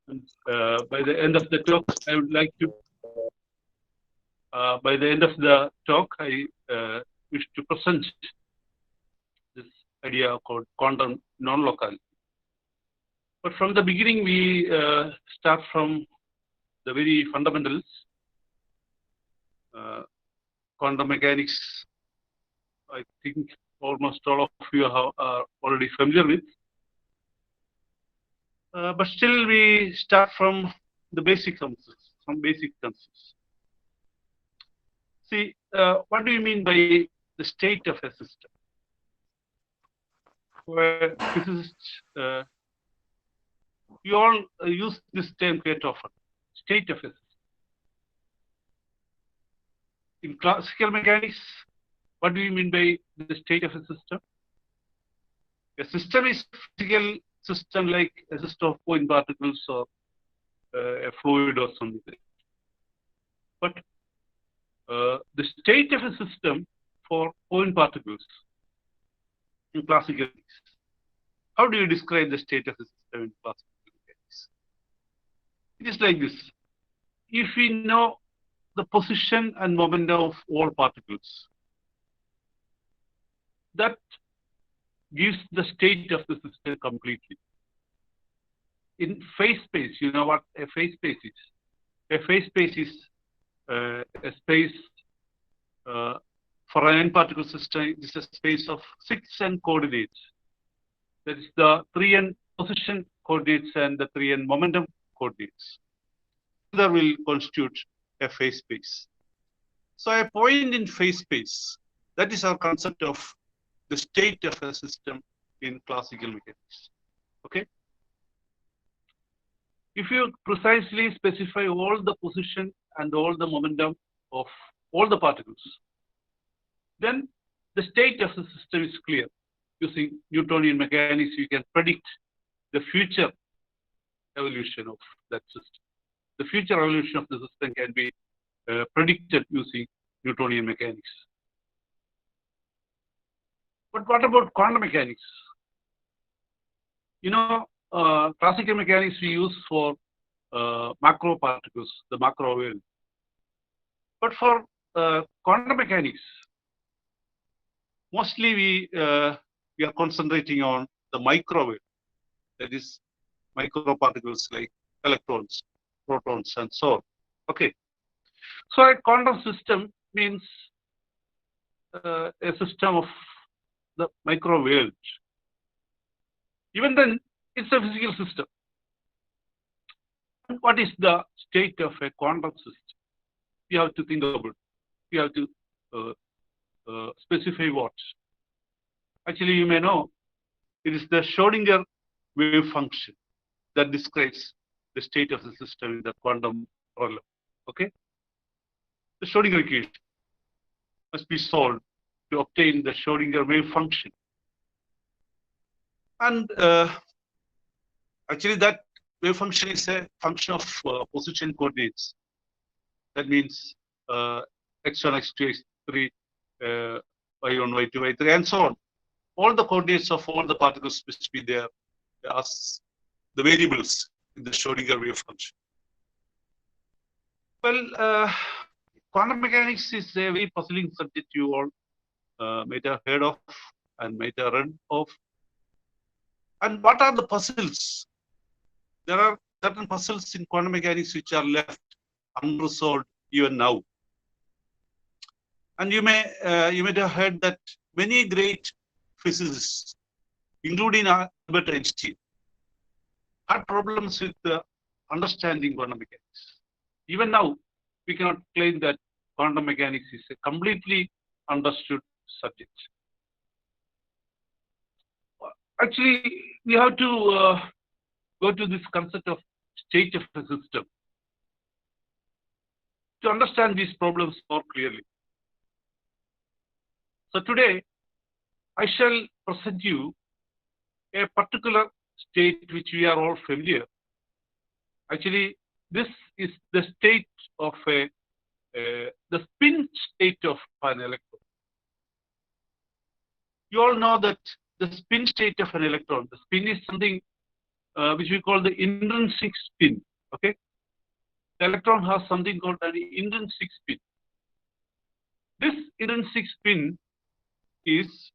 And by the end of the talk, I would like to. By the end of the talk, I wish to present this idea called quantum non-locality. But from the beginning, we start from the very fundamentals. Quantum mechanics, I think almost all of you are already familiar with. But still, we start from the basic concepts, some basic concepts. See, what do you mean by the state of a system? For physicists, we all use this term quite often, state of a system. In classical mechanics, what do you mean by the state of a system? A system is a physical system like a system of point particles or a fluid or something. But the state of a system for point particles in classical mechanics, how do you describe the state of a system in classical mechanics? It is like this. If we know the position and momentum of all particles, that gives the state of the system completely. In phase space, you know what a phase space is? A phase space is a space for an n-particle system. It is a space of 6n coordinates. That is the 3n position coordinates and the 3n momentum coordinates. That will constitute a phase space. So a point in phase space, that is our concept of the state of a system in classical mechanics. Okay. If you precisely specify all the position and all the momentum of all the particles, then the state of the system is clear. Using Newtonian mechanics, you can predict the future evolution of that system. The future evolution of the system can be predicted using Newtonian mechanics. But what about quantum mechanics? You know, classical mechanics we use for macro particles, the macro world. But for quantum mechanics, mostly we are concentrating on the micro world, that is micro particles like electrons, protons, and so on. Okay. So a quantum system means a system of the micro world. Even then, it's a physical system. What is the state of a quantum system? You have to think about it. You have to specify what. Actually, you may know it is the Schrödinger wave function that describes the state of the system in the quantum problem. Okay? The Schrödinger equation must be solved to obtain the Schrödinger wave function. And actually, that wave function is a function of position coordinates. That means x1, x2, x3, y1, y2, y3, and so on. All the coordinates of all the particles must be there as the variables in the Schrödinger wave function. Well, quantum mechanics is a very puzzling subject you all might have heard of and might have read of. And what are the puzzles? There are certain puzzles in quantum mechanics which are left unresolved even now. And you might have heard that many great physicists, including Albert Einstein, had problems with understanding quantum mechanics. Even now, we cannot claim that quantum mechanics is a completely understood subject. Actually, we have to go to this concept of state of the system to understand these problems more clearly. So today, I shall present you a particular state which we are all familiar. Actually, this is the state of the spin state of an electron. You all know that the spin state of an electron, the spin is something which we call the intrinsic spin. Okay, the electron has something called an intrinsic spin. This intrinsic spin is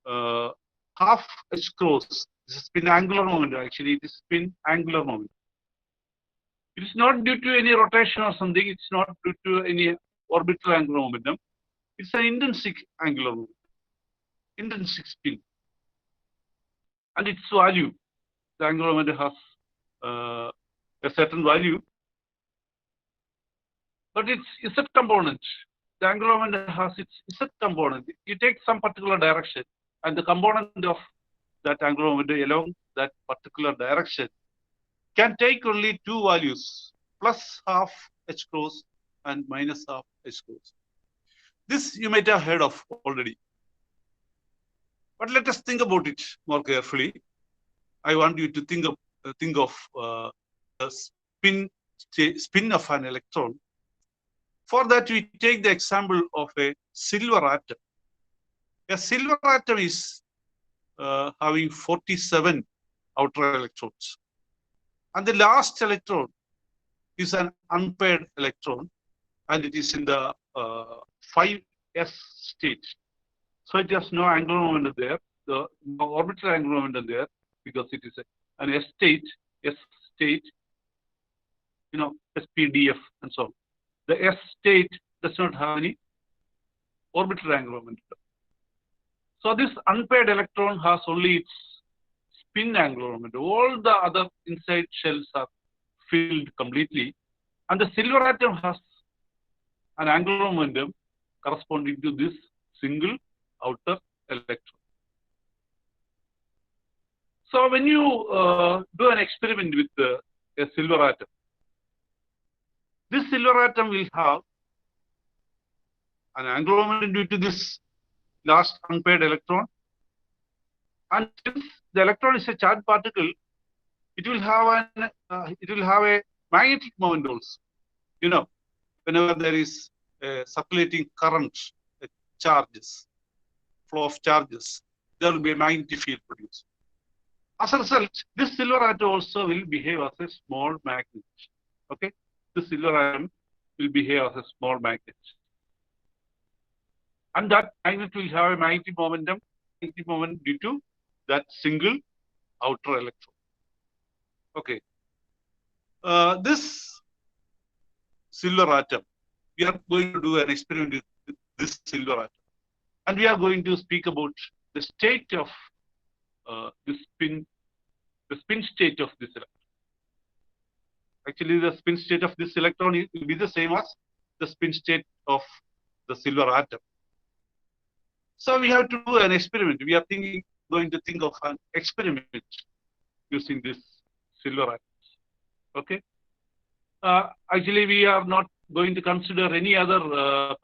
half h cross. This is spin angular moment. Actually, it is spin angular moment. It is not due to any rotation or something. It's not due to any orbital angular momentum. It's an intrinsic angular momentum, intrinsic spin, and its value, the angular momentum has a certain value, but its z component, the angular momentum has its z component. You take some particular direction, and the component of that angular momentum along that particular direction can take only two values, plus half h cross and minus half h cross. This you might have heard of already. But let us think about it more carefully. I want you to think of the spin of an electron. For that, we take the example of a silver atom. A silver atom is having 47 outer electrons. And the last electron is an unpaired electron, and it is in the 5s state. So it has no angular momentum there, no orbital angular momentum there, because it is an S state, you know, SPDF and so on. The S state does not have any orbital angular momentum. So this unpaired electron has only its spin angular momentum. All the other inside shells are filled completely, and the silver atom has an angular momentum corresponding to this single outer electron. So when you do an experiment with a silver atom, this silver atom will have an angular momentum due to this last unpaired electron, and since the electron is a charged particle, it will have a magnetic moment also. You know, whenever there is a circulating current, charges, flow of charges, there will be a magnetic field produced. As a result, this silver atom also will behave as a small magnet. Okay, the silver atom will behave as a small magnet, and that magnet will have a magnetic moment due to that single outer electron. Okay, this silver atom, we are going to do an experiment with this silver atom, and we are going to speak about the state of the spin state of this electron. Actually, the spin state of this electron will be the same as the spin state of the silver atom. So we have to do an experiment. We are going to think of an experiment using this silver atoms. Okay. Actually, we are not going to consider any other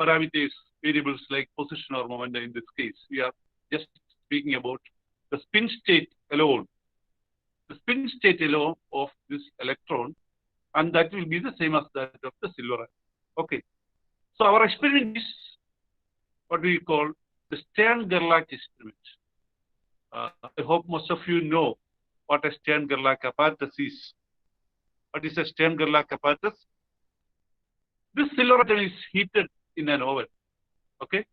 parameters, variables like position or momentum in this case. We are just speaking about the spin state alone. The spin state alone of this electron, and that will be the same as that of the silver atom. Okay. So our experiment is what we call the Stern-Gerlach experiment. I hope most of you know what a Stern-Gerlach apparatus is. What is a Stern-Gerlach apparatus? This silver atom is heated in an oven. Okay,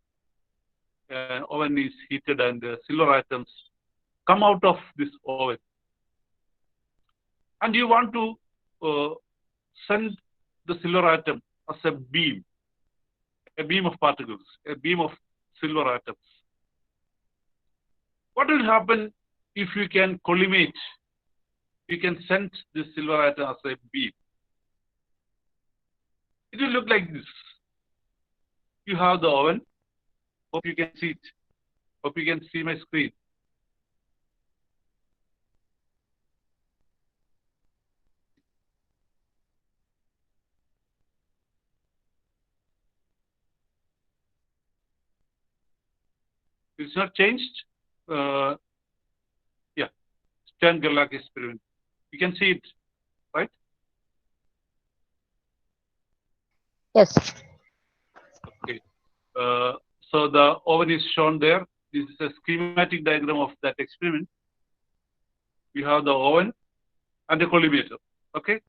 an oven is heated, and the silver atoms come out of this oven. And you want to send the silver atom as a beam of particles, a beam of silver atoms. What will happen if you can collimate? You can send this silver atom as a beam. It will look like this. You have the oven. Hope you can see it. Hope you can see my screen. It's not changed. Yeah, Stern-Gerlach experiment. You can see it, right? Yes. Okay. So the oven is shown there. This is a schematic diagram of that experiment. We have the oven, and a collimator. Okay.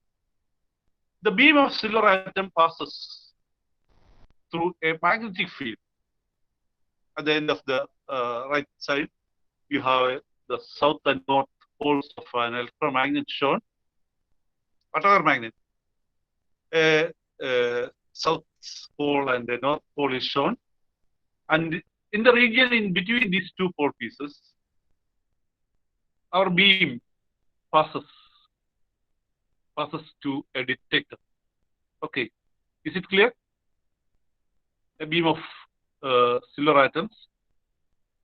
The beam of silver atom passes through a magnetic field. At the end of the right side, you have the south and north poles of an electromagnet shown. Whatever magnet, a south pole and a north pole is shown. And in the region in between these two pole pieces, our beam passes to a detector. Okay, is it clear? A beam of silver atoms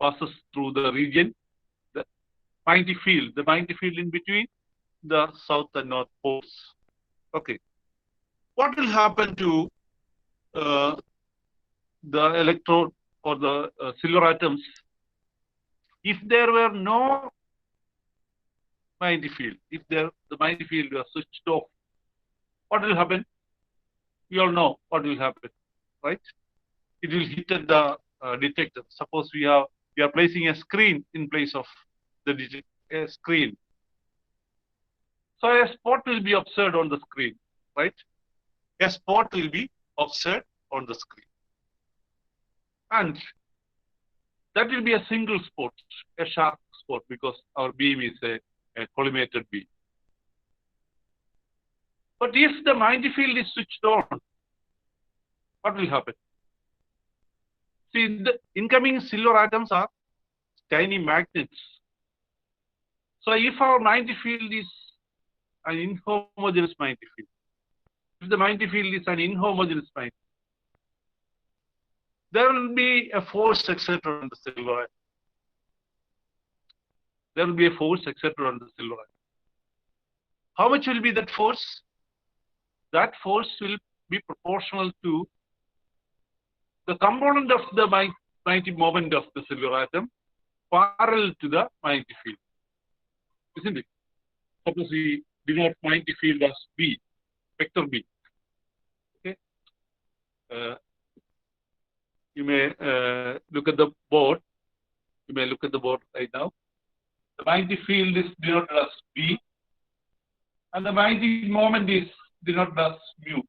passes through the region, the magnetic field in between the south and north poles. Okay, what will happen to the electrode or the silver atoms if there were no magnetic field? If the magnetic field was switched off, what will happen? We all know what will happen, right? It will hit at the detector. Suppose we are placing a screen in place of the screen. So a spot will be observed on the screen, right? A spot will be observed on the screen. And that will be a single spot, a sharp spot, because our beam is a collimated beam. But if the magnetic field is switched on, what will happen? See, the incoming silver atoms are tiny magnets. So if our magnetic field is an inhomogeneous magnetic field, if the magnetic field is an inhomogeneous magnetic, there will be a force exerted on the silver atom. There will be a force exerted on the silver atom. How much will be that force? That force will be proportional to the component of the magnetic moment of the silver atom parallel to the magnetic field. Isn't it? Suppose we denote magnetic field as B, vector B. Okay. You may look at the board. You may look at the board right now. The magnetic field is denoted as B, and the magnetic moment is denoted as mu.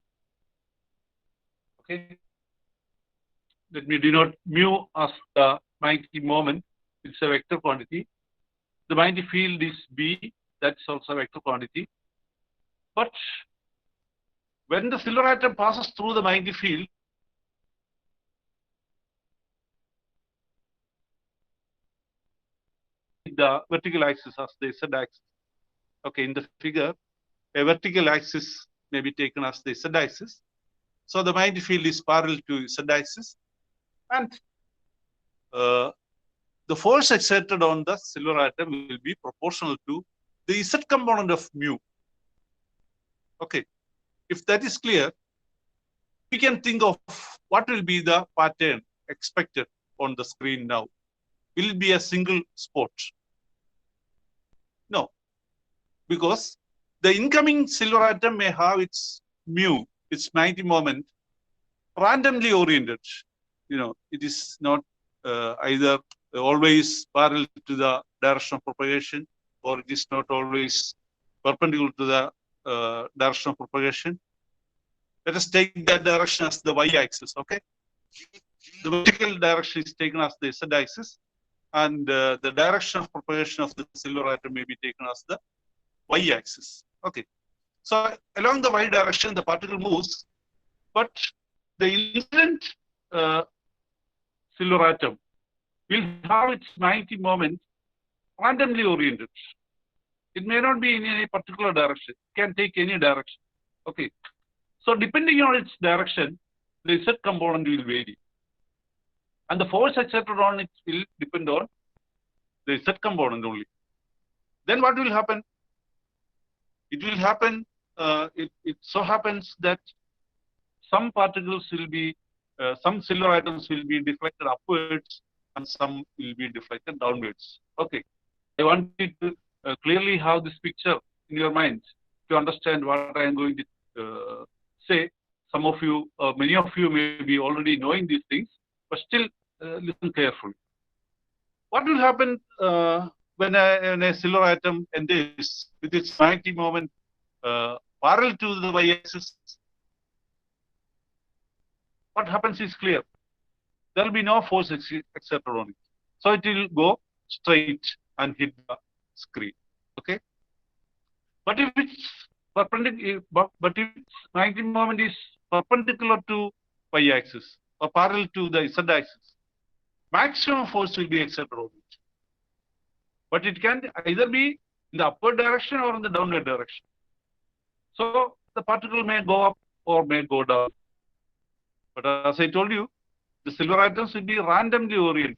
Okay. Let me denote mu as the magnetic moment. It's a vector quantity. The magnetic field is B. That's also a vector quantity. But when the silver atom passes through the magnetic field, the vertical axis as the z-axis. Okay, in the figure, a vertical axis may be taken as the z-axis. So the magnetic field is parallel to z-axis, and the force exerted on the silver atom will be proportional to the z component of mu. Okay, if that is clear, we can think of what will be the pattern expected on the screen now. Will it be a single spot? No, because the incoming silver atom may have its mu, its magnetic moment, randomly oriented. You know, it is not either always parallel to the direction of propagation, or it is not always perpendicular to the direction of propagation. Let us take that direction as the y-axis, okay? The vertical direction is taken as the z-axis, and the direction of propagation of the silver atom may be taken as the y-axis. Okay. So along the y direction, the particle moves, but the incident silver atom will have its magnetic moment randomly oriented. It may not be in any particular direction. It can take any direction. Okay. So depending on its direction, the z component will vary. And the force exerted on it will depend on the z component only. Then what will happen? It will happen, it so happens that some particles will be, some silver atoms will be deflected upwards and some will be deflected downwards. Okay. I want you to clearly have this picture in your mind to understand what I am going to say. Some of you, many of you may be already knowing these things, but still listen carefully. What will happen when a silver atom enters with its magnetic moment parallel to the y-axis, what happens is clear. There will be no force exerted on it. So it will go straight and hit the screen. Okay. But if it's perpendicular, but if its magnetic moment is perpendicular to y-axis or parallel to the z-axis, maximum force will be exerted on it. But it can either be in the upward direction or in the downward direction. So the particle may go up or may go down. But as I told you, the silver atoms will be randomly oriented.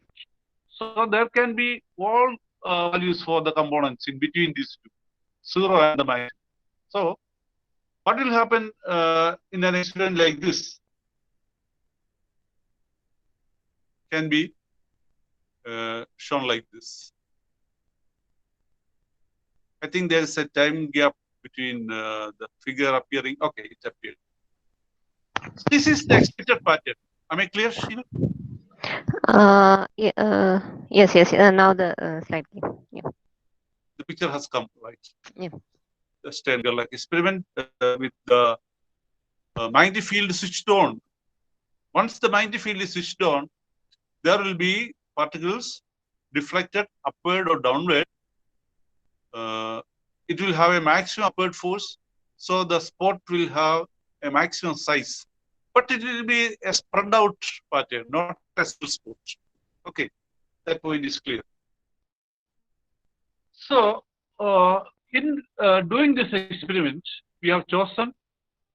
So there can be all values for the components in between these two, 0 and the minus. So what will happen in an experiment like this can be shown like this. I think there is a time gap between the figure appearing. Okay, it appeared. So this is the expected pattern. Am I clear, Sheila? Yes. Now the slide. Yeah. The picture has come, right? Yeah. The Stern-Gerlach experiment with the magnetic field switched on. Once the magnetic field is switched on, there will be particles deflected upward or downward. It will have a maximum upward force, so the spot will have a maximum size. But it will be a spread out pattern, not a single spot. Okay, that point is clear. So, in doing this experiment, we have chosen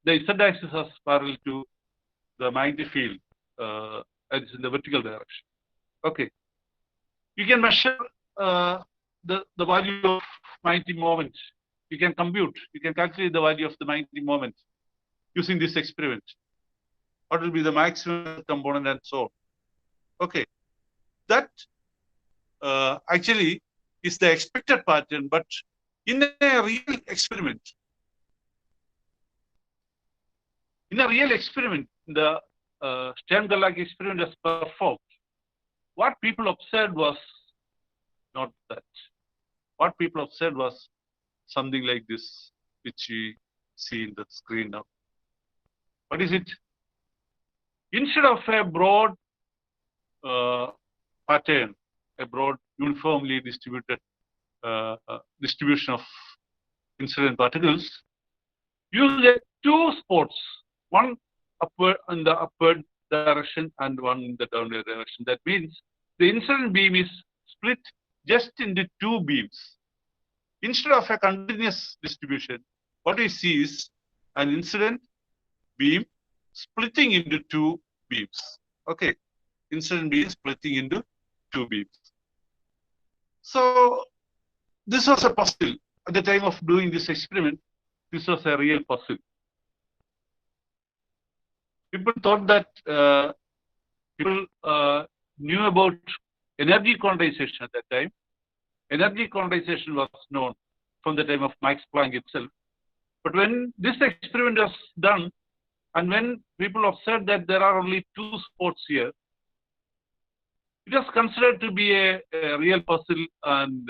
the z-axis as parallel to the magnetic field, it's in the vertical direction. Okay, you can measure the value of magnetic moment. You can compute, you can calculate the value of the magnetic moment using this experiment. What will be the maximum component and so on. Okay, that actually is the expected pattern, but in a real experiment, the Stern-Gerlach experiment was performed. What people observed was not that. What people observed was something like this, which we see in the screen now. What is it? Instead of a broad pattern, a broad uniformly distributed distribution of incident particles, you get two spots, one upward in the upward direction and one in the downward direction. That means the incident beam is split just into two beams. Instead of a continuous distribution, what we see is an incident beam splitting into two beams. Okay, incident beam splitting into two beams. So this was a puzzle at the time of doing this experiment. This was a real puzzle. People thought that people knew about energy quantization at that time. Energy quantization was known from the time of Max Planck itself. But when this experiment was done, and when people observed that there are only two spots here, it was considered to be a real puzzle, and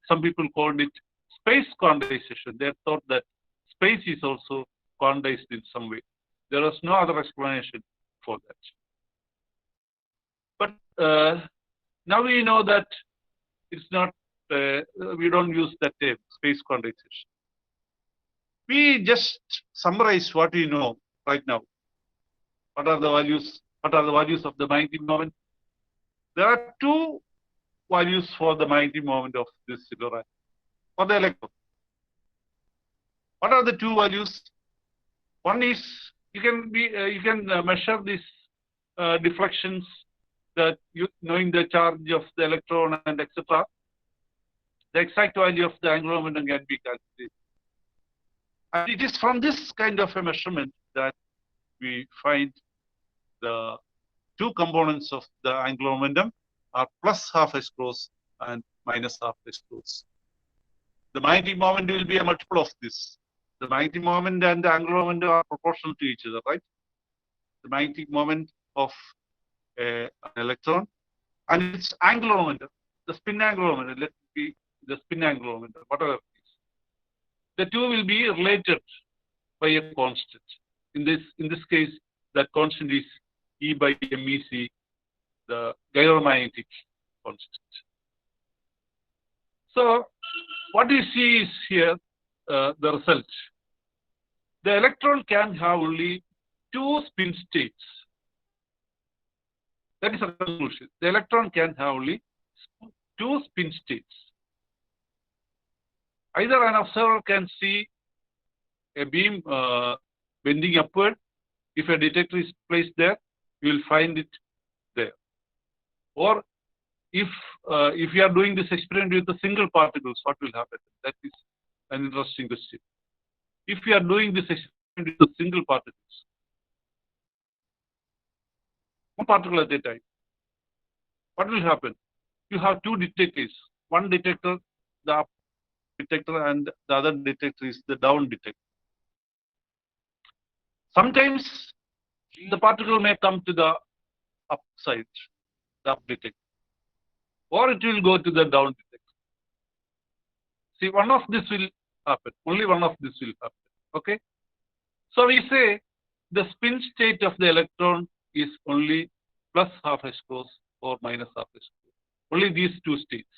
some people called it space quantization. They thought that space is also quantized in some way. There was no other explanation for that. But now we know that it's not, we don't use that term, space quantization. We just summarize what we know right now. What are the values? What are the values of the magnetic moment? There are two values for the magnetic moment of this silver atom, for the electron. What are the two values? One is you can measure these deflections, that knowing the charge of the electron and etc. The exact value of the angular momentum can be calculated. And it is from this kind of a measurement that we find the two components of the angular momentum are plus half h cross and minus half h cross. The magnetic moment will be a multiple of this. The magnetic moment and the angular momentum are proportional to each other, right? The magnetic moment of an electron and its angular momentum, the spin angular momentum, let me the spin angular momentum, whatever it is. The two will be related by a constant. In this case, that constant is E by MEC, the gyromagnetic constant. So what you see is here the result. The electron can have only two spin states. That is a conclusion. The electron can have only two spin states. Either an observer can see a beam bending upward. If a detector is placed there, you will find it there. Or if you are doing this experiment with the single particles, what will happen? That is an interesting question. If you are doing this experiment with the single particles, one particle at a time, what will happen? You have two detectors. One detector, the up detector, and the other detector is the down detector. Sometimes the particle may come to the upside, the up detector, or it will go to the down detector. See, one of this will happen. Only one of this will happen. Okay. So we say the spin state of the electron is only plus half h-cos or minus half h-cos. Only these two states.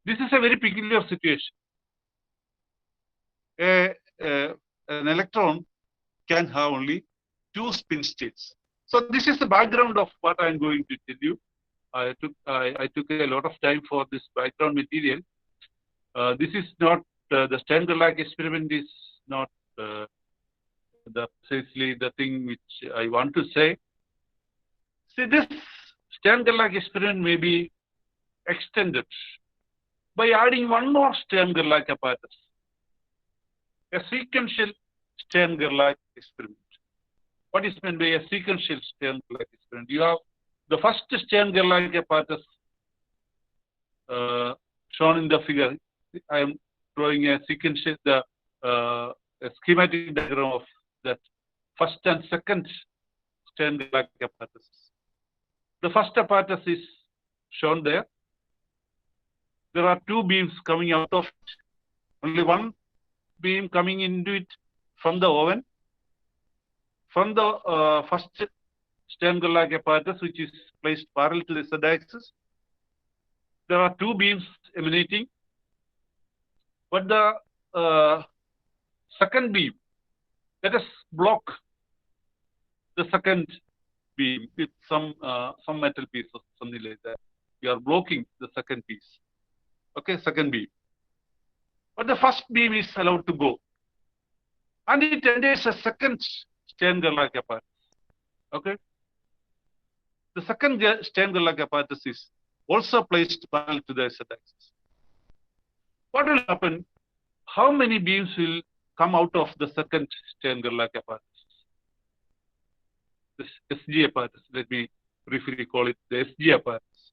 This is a very peculiar situation. An electron can have only two spin states. So this is the background of what I am going to tell you. I took a lot of time for this background material. This is not the Stern-Gerlach experiment is not precisely the thing which I want to say. See, this Stern-Gerlach experiment may be extended by adding one more Stern-Gerlach apparatus, a sequential Stern-Gerlach experiment. What is meant by a sequential Stern-Gerlach experiment? You have the first Stern-Gerlach apparatus shown in the figure. I am drawing a sequential, a schematic diagram of that first and second Stern-Gerlach apparatus. The first apparatus is shown there. There are two beams coming out of it. Only one beam coming into it from the oven. From the first Stern-Gerlach apparatus, which is placed parallel to the z-axis, there are two beams emanating. But the second beam, let us block the second beam with some metal piece or something like that. We are blocking the second piece. Okay, second beam. But the first beam is allowed to go. And it enters a second Stern-Gerlach apparatus. Okay. The second Stern-Gerlach apparatus is also placed parallel to the z-axis. What will happen? How many beams will come out of the second Stern-Gerlach apparatus? This SG apparatus. Let me briefly call it the SG apparatus.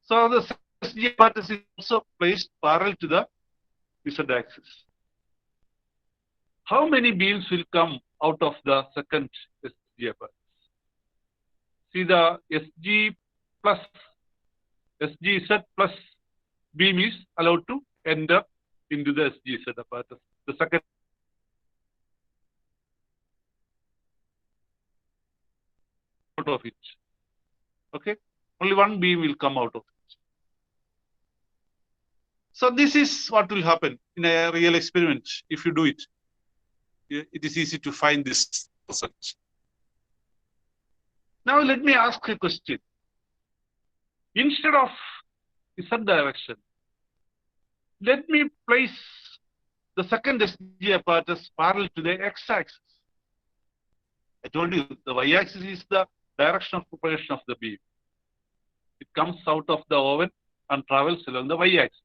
So the SG apparatus is also placed parallel to the z-axis. How many beams will come out of the second SG apparatus? See, the SGZ plus beam is allowed to enter into the SGZ apparatus. The second out of it. Okay, only one beam will come out of it. So this is what will happen in a real experiment. If you do it, it is easy to find this result. Now let me ask a question. Instead of Z direction, let me place the second SG apparatus parallel to the x-axis. I told you the y-axis is the direction of propagation of the beam. It comes out of the oven and travels along the y-axis.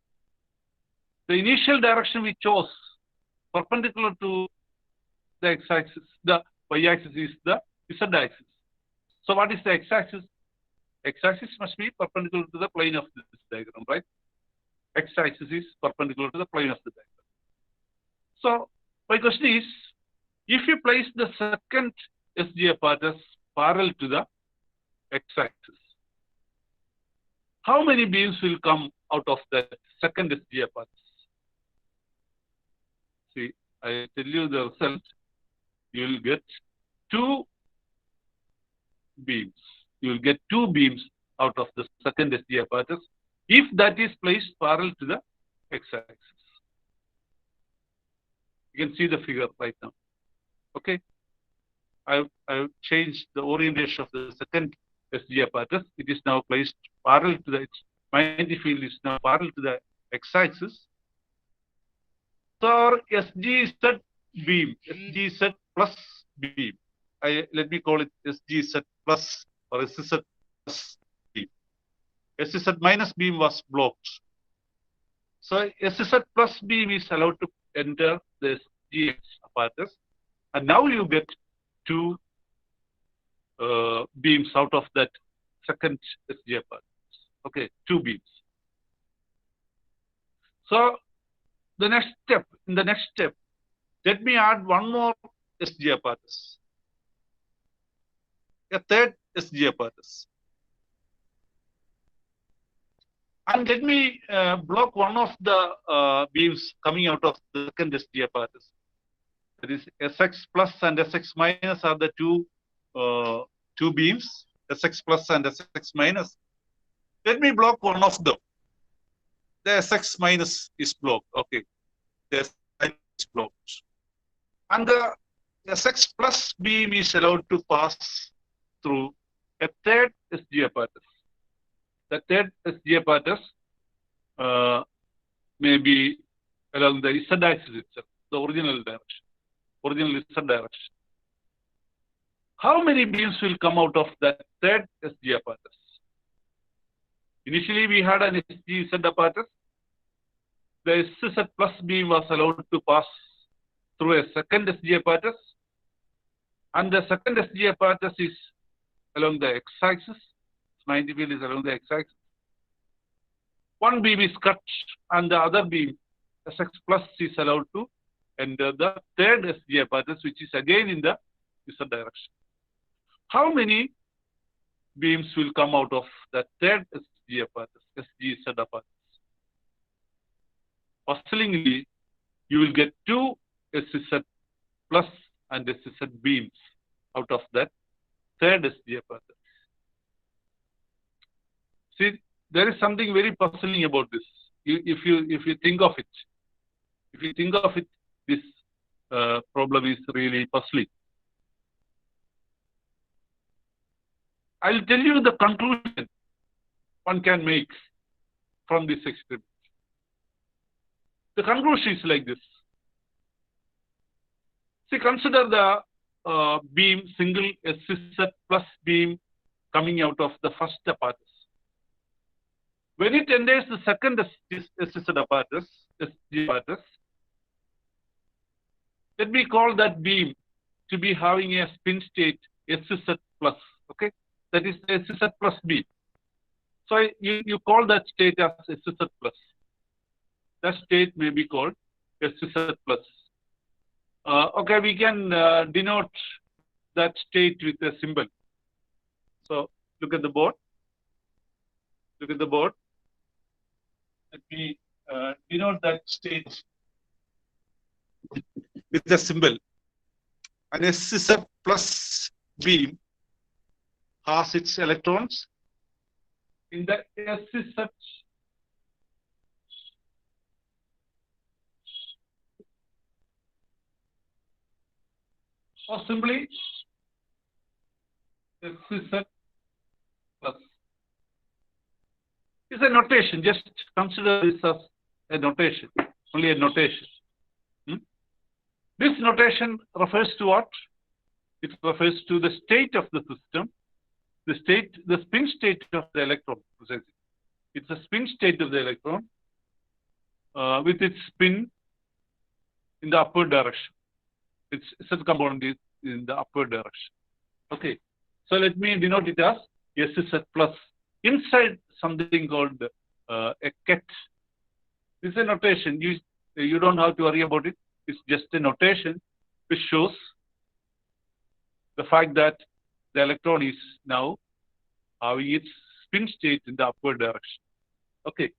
The initial direction we chose, perpendicular to the x-axis, the y-axis is the z-axis. So what is the x-axis? X-axis must be perpendicular to the plane of this diagram, right? X-axis is perpendicular to the plane of the diagram. So my question is, if you place the second SG apparatus parallel to the x-axis, how many beams will come out of that second SG apparatus. See, I tell you the result. You will get two beams. You will get two beams out of the second SG apparatus if that is placed parallel to the x-axis. You can see the figure right now. Okay. I've changed the orientation of the second SG apparatus. It is now placed parallel to the magnetic field is now parallel to the x-axis. So our SGZ beam, SGZ plus beam. Let me call it SGZ plus or SZ plus beam. SZ minus beam was blocked. So SZ plus beam is allowed to enter the SGX apparatus, and now you get two beams out of that second SG apparatus. Okay, two beams. So in the next step, let me add one more SG apparatus, a third SG apparatus. And let me block one of the beams coming out of the second SG apparatus. That is SX plus and SX minus are the two beams, SX plus and SX minus. Let me block one of them. The SX minus is blocked. Okay, the SX minus is blocked. And the SX plus beam is allowed to pass through a third SG apparatus. The third SG apparatus may be along the Z axis itself, the original direction, original Z direction. How many beams will come out of that third SG apparatus? Initially, we had an SGZ apparatus. The SZ plus beam was allowed to pass through a second SG apparatus, and the second SG apparatus is along the x-axis. Magnetic field is along the x-axis. One beam is cut, and the other beam, SX plus, is allowed to enter the third SG apparatus, which is again in the Z direction. How many beams will come out of the third SG apparatus, SGZ apparatus? Puzzlingly, you will get two SZ plus and SZ beams out of that third SG apparatus. See, there is something very puzzling about this. If you think of it, this problem is really puzzling. I'll tell you the conclusion one can make from this experiment. The conclusion is like this. See, consider the beam, single SZ plus beam coming out of the first apparatus. When it enters the second SZ apparatus, SG apparatus, let me call that beam to be having a spin state SZ plus. Okay, that is SZ plus beam. So you call that state as SZ plus. That state may be called SZ plus. Okay, we can denote that state with a symbol. So look at the board. Look at the board. Let me denote that state with a symbol. An SZ plus beam has its electrons in the SZ or simply SZ plus. It's a notation. Just consider this as a notation, only a notation. This notation refers to what? It refers to the state of the system, the spin state of the electron. It's a spin state of the electron with its spin in the upward direction. Its Z component is in the upward direction. Okay, so let me denote it as SZ plus. Inside something called a ket. This is a notation. You don't have to worry about it. It's just a notation which shows the fact that the electron is now having its spin state in the upward direction. Okay.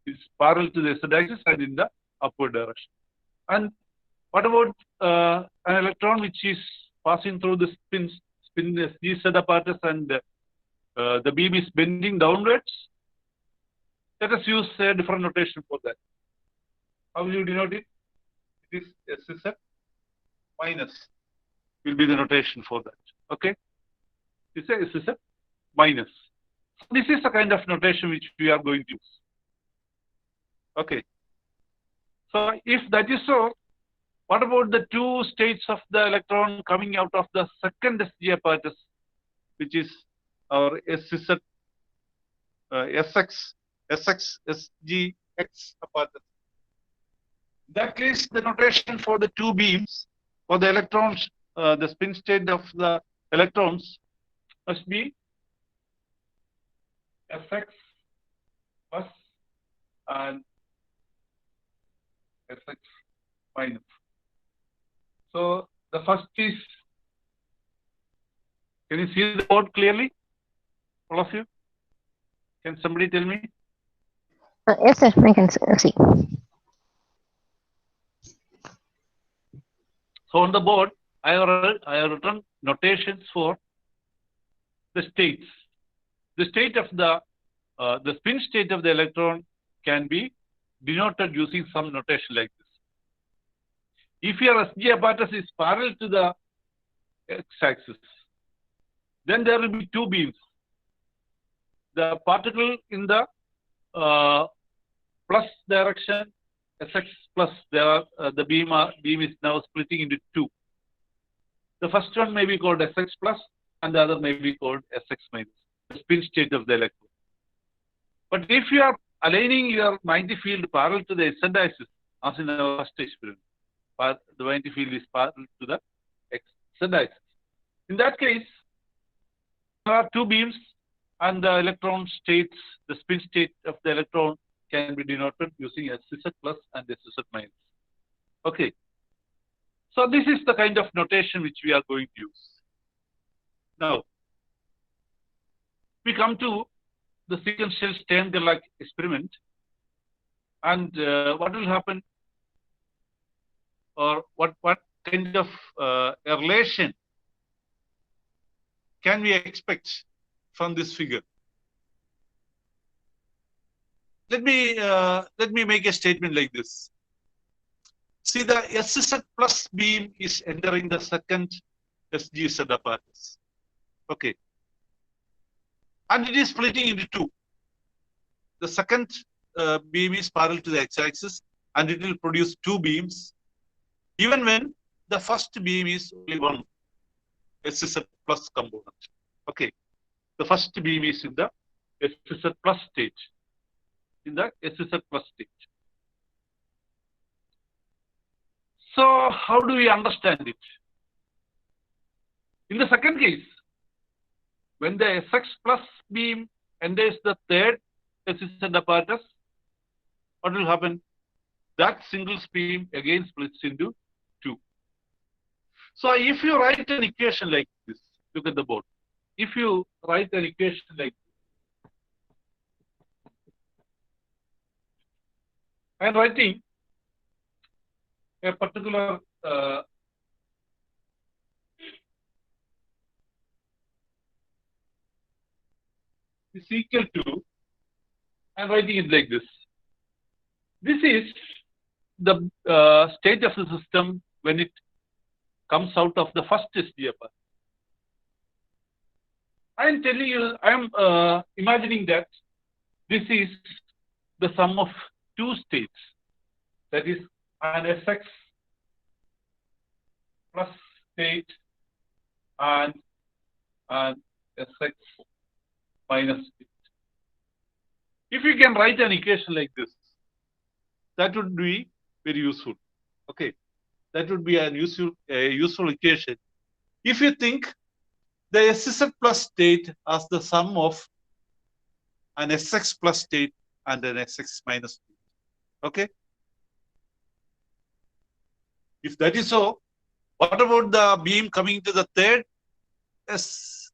is parallel to the z-axis and in the upward direction. And what about an electron which is passing through the spin z apparatus and the beam is bending downwards? Let us use a different notation for that. How will you denote it? It is SZ minus will be the notation for that. Okay? This is SZ minus. So this is the kind of notation which we are going to use. Okay. So if that is so, what about the two states of the electron coming out of the second SG apparatus, which is our SZ, SGX apparatus? In that case, the notation for the two beams for the electrons, the spin state of the electrons must be Fx plus and Fx minus. So the first is, can you see the board clearly? All of you? Can somebody tell me? Yes, sir, I can see. So on the board, I have written notations for the states. The state of the spin state of the electron can be denoted using some notation like this. If your SG apparatus is parallel to the x-axis, then there will be two beams. The particle in the plus direction, Sx plus, the beam is now splitting into two. The first one may be called Sx plus and the other may be called Sx minus, the spin state of the electron. But if you are aligning your magnetic field parallel to the z-axis, as in our first experiment, the magnetic field is parallel to the z-axis. In that case, there are two beams and the electron states, the spin state of the electron can be denoted using SZ plus and SZ minus. Okay. So this is the kind of notation which we are going to use. Now, we come to the sequential Stern-Gerlach experiment, and what will happen, or what kind of a relation can we expect from this figure? Let me make a statement like this. See, the SZ plus beam is entering the second SGZ apparatus. Okay. And it is splitting into two. The second beam is parallel to the x-axis and it will produce two beams, even when the first beam is only one SZ plus component. Okay. The first beam is in the SZ plus state. In the SZ plus state. So how do we understand it? In the second case, when the Sx plus beam enters the third SZ apparatus, what will happen? That single beam again splits into two. So if you write an equation like this, look at the board. If you write an equation like this, I am writing a particular is equal to, I am writing it like this. This is the state of the system when it comes out of the first SG apparatus. I am telling you, I am imagining that this is the sum of two states, that is an Sx plus state and Sx minus state. If you can write an equation like this, that would be very useful. Okay, that would be a useful equation. If you think the SZ plus state as the sum of an Sx plus state and an Sx minus state. Okay. If that is so, what about the beam coming to the third SZ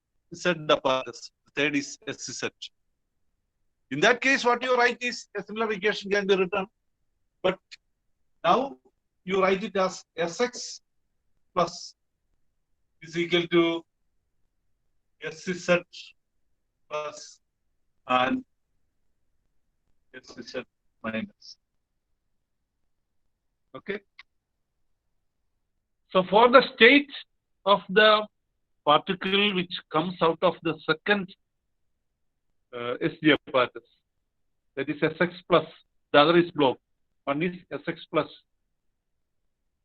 apparatus? The third is SZ. In that case, what you write is a similar equation can be written, but now you write it as Sx plus is equal to Sz plus and Sz minus. Okay. So for the state of the particle which comes out of the second SG apparatus, that is Sx plus, the other is block, one is Sx plus.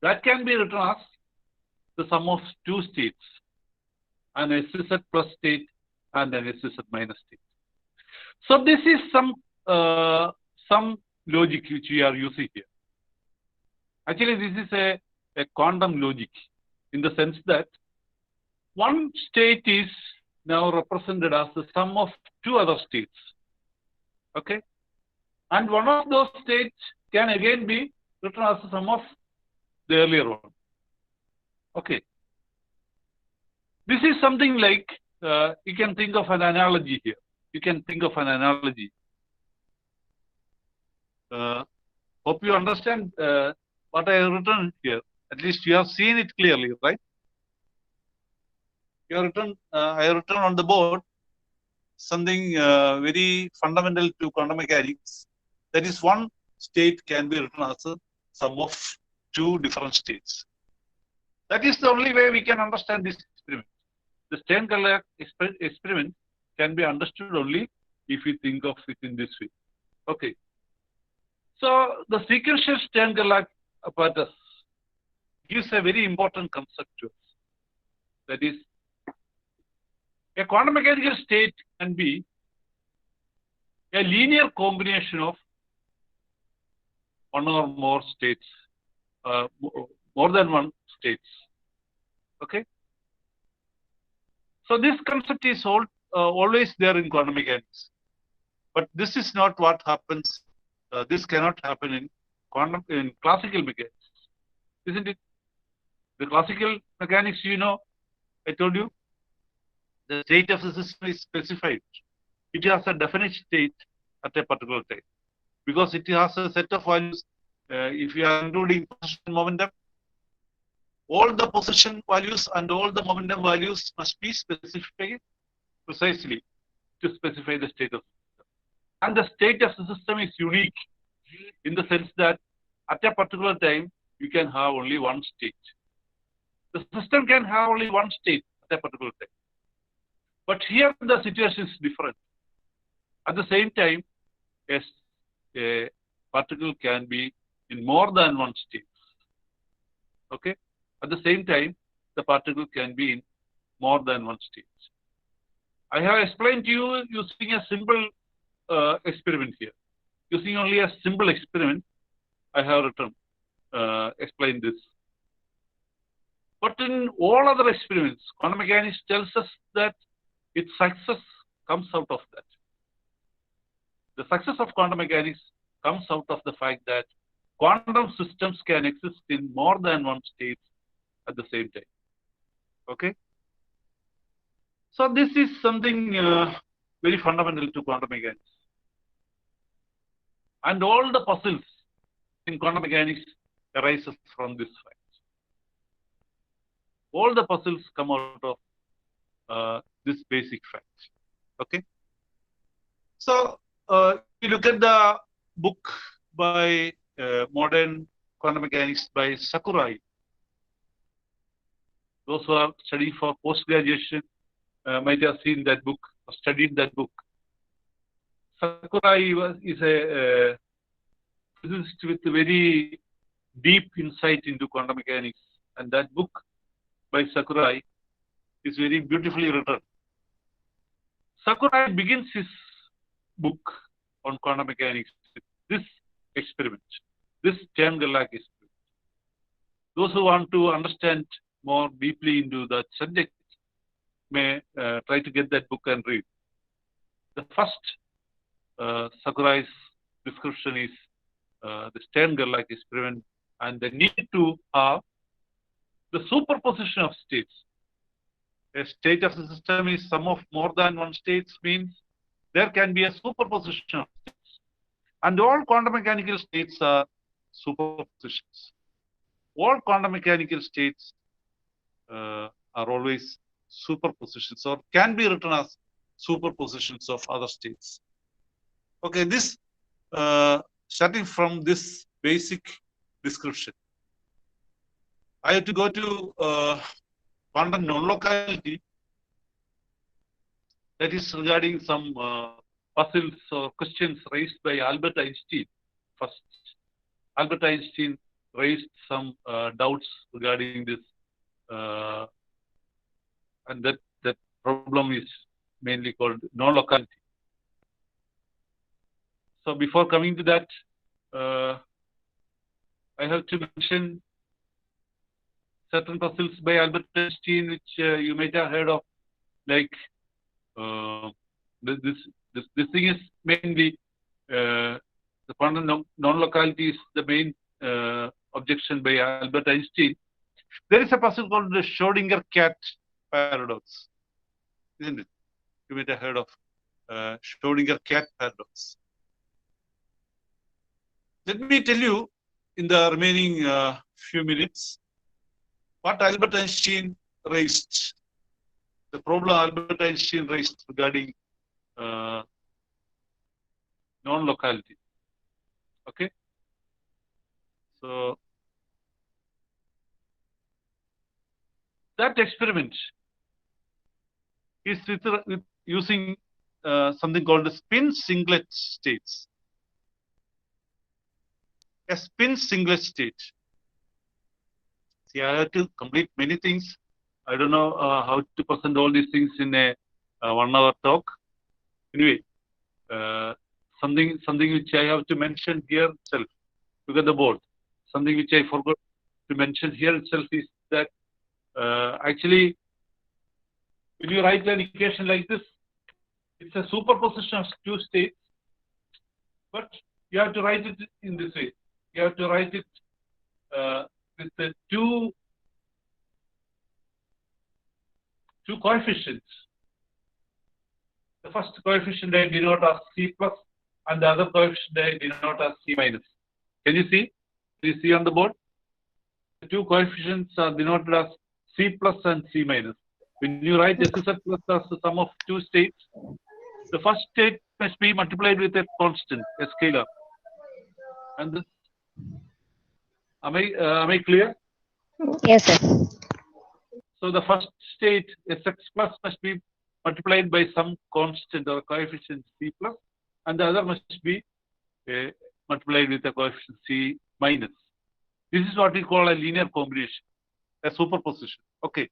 That can be written as the sum of two states, an Sz plus state and an Sz minus state. So this is some logic which we are using here. Actually, this is a quantum logic in the sense that one state is now represented as the sum of two other states. Okay? And one of those states can again be written as the sum of the earlier one. Okay. This is something like, you can think of an analogy here. You can think of an analogy. Hope you understand what I have written here. At least you have seen it clearly, right? You have written, I have written on the board something very fundamental to quantum mechanics. That is, one state can be written as a sum of two different states. That is the only way we can understand this experiment. The Stern-Gerlach experiment can be understood only if we think of it in this way. Okay. So the sequential Stern-Gerlach apparatus gives a very important concept to us. That is, a quantum mechanical state can be a linear combination of one or more states, more than one states. Okay. So this concept is always there in quantum mechanics, but this is not what happens. This cannot happen in classical mechanics, isn't it? The classical mechanics, you know, I told you, the state of the system is specified. It has a definite state at a particular time because it has a set of values. If you are including position and momentum, all the position values and all the momentum values must be specified precisely to specify the state of the system. And the state of the system is unique in the sense that at a particular time, you can have only one state. The system can have only one state at a particular time. But here the situation is different. At the same time, a particle can be in more than one state. Okay? At the same time, the particle can be in more than one state. I have explained to you using a simple experiment here. Using only a simple experiment, I have explained this. But in all other experiments, quantum mechanics tells us that its success comes out of that. The success of quantum mechanics comes out of the fact that quantum systems can exist in more than one state at the same time. Okay? So this is something very fundamental to quantum mechanics. And all the puzzles in quantum mechanics arises from this fact. All the puzzles come out of this basic fact. Okay? So, if you look at the book by Modern Quantum Mechanics by Sakurai, those who are studying for post-graduation might have seen that book or studied that book. Sakurai is a physicist with a very deep insight into quantum mechanics, and that book by Sakurai is very beautifully written. Sakurai begins his book on quantum mechanics with this experiment, this Stern-Gerlach experiment. Those who want to understand more deeply into that subject may try to get that book and read. The first Sakurai's description is the Stern-Gerlach experiment and the need to have the superposition of states. A state of the system is sum of more than one states means there can be a superposition of states. And all quantum mechanical states are superpositions. All quantum mechanical states are always superpositions or can be written as superpositions of other states. Okay, this starting from this basic description, I have to go to quantum non-locality. That is regarding some puzzles or questions raised by Albert Einstein. First, Albert Einstein raised some doubts regarding this, and that problem is mainly called non-locality. So before coming to that, I have to mention certain puzzles by Albert Einstein, which you might have heard of, like this thing is mainly the quantum non-locality is the main objection by Albert Einstein. There is a puzzle called the Schrödinger cat paradox, isn't it? You might have heard of Schrödinger cat paradox. Let me tell you in the remaining few minutes what Albert Einstein raised, the problem Albert Einstein raised regarding non-locality. Okay, so that experiment is with using something called the spin singlet states. A spin singlet state. See, I have to complete many things. I don't know how to present all these things in a 1 hour talk. Anyway, something which I have to mention here itself. Look at the board. Something which I forgot to mention here itself is that actually, when you write an equation like this, it's a superposition of two states, but you have to write it in this way. You have to write it with the two coefficients. The first coefficient I denote as C plus, and the other coefficient I denote as C minus. Can you see? Can you see on the board? The two coefficients are denoted as C plus and C minus. When you write SZ plus as the sum of two states, the first state must be multiplied with a constant, a scalar. And this, am I clear? Yes, sir. So the first state, Sx plus, must be multiplied by some constant or coefficient C plus, and the other must be multiplied with a coefficient C minus. This is what we call a linear combination, a superposition. Okay.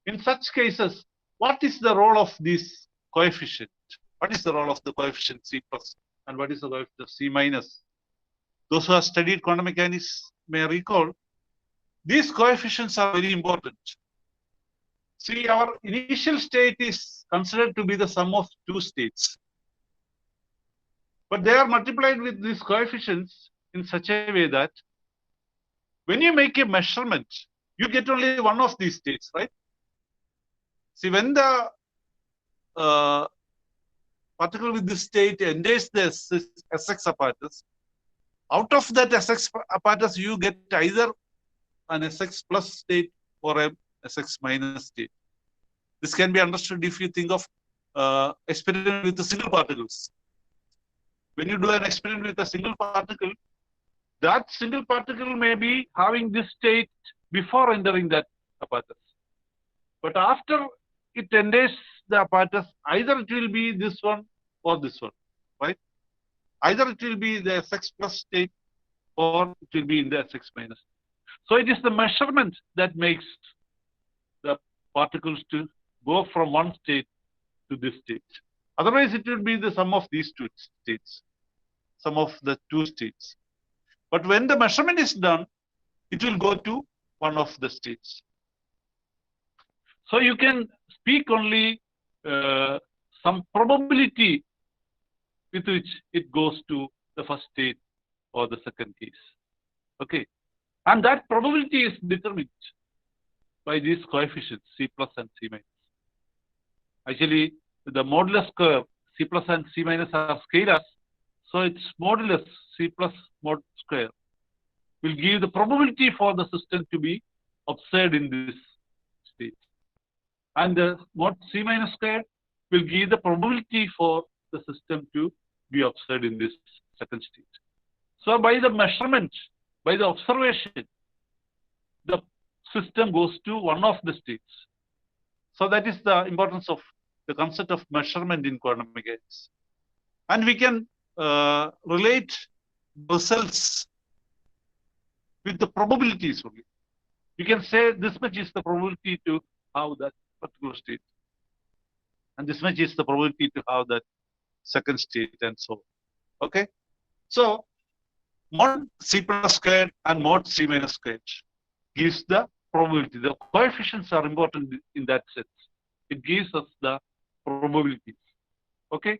In such cases, what is the role of this coefficient? What is the role of the coefficient C plus, and what is the coefficient of C minus? Those who have studied quantum mechanics may recall these coefficients are very important. See, our initial state is considered to be the sum of two states, but they are multiplied with these coefficients in such a way that when you make a measurement, you get only one of these states, right? See, when the particle with this state enters the Sx apparatus, out of that Sx apparatus, you get either an Sx plus state or a Sx minus state. This can be understood if you think of experiment with the single particles. When you do an experiment with a single particle, that single particle may be having this state before entering that apparatus. But after it enters the apparatus, either it will be this one or this one, right? Either it will be the Sx plus state or it will be in the Sx minus. So it is the measurement that makes the particles to go from one state to this state. Otherwise, it will be the sum of these two states, sum of the two states. But when the measurement is done, it will go to one of the states. So you can speak only some probability with which it goes to the first state or the second case. Okay. And that probability is determined by these coefficients, C plus and C minus. Actually, the modulus curve C plus and C minus are scalars, so its modulus C plus mod square will give the probability for the system to be observed in this state. And the mod C minus square will give the probability for the system to be observed in this second state. So by the measurement, by the observation, the system goes to one of the states. So that is the importance of the concept of measurement in quantum mechanics. And we can relate results with the probabilities only. You can say this much is the probability to have that particular state. And this much is the probability to have that second state and so on. Okay. So mod C plus squared and mod C minus squared gives the probability. The coefficients are important in that sense. It gives us the probabilities. Okay.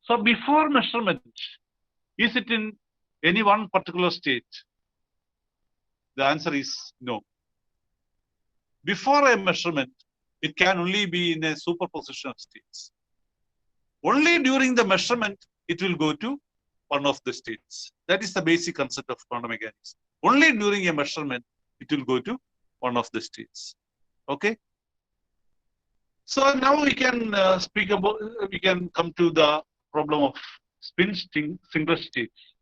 So before measurement, is it in any one particular state? The answer is no. Before a measurement, it can only be in a superposition of states. Only during the measurement, it will go to one of the states. That is the basic concept of quantum mechanics. Only during a measurement, it will go to one of the states. Okay. So now we can speak about, we can come to the problem of spin singlet states.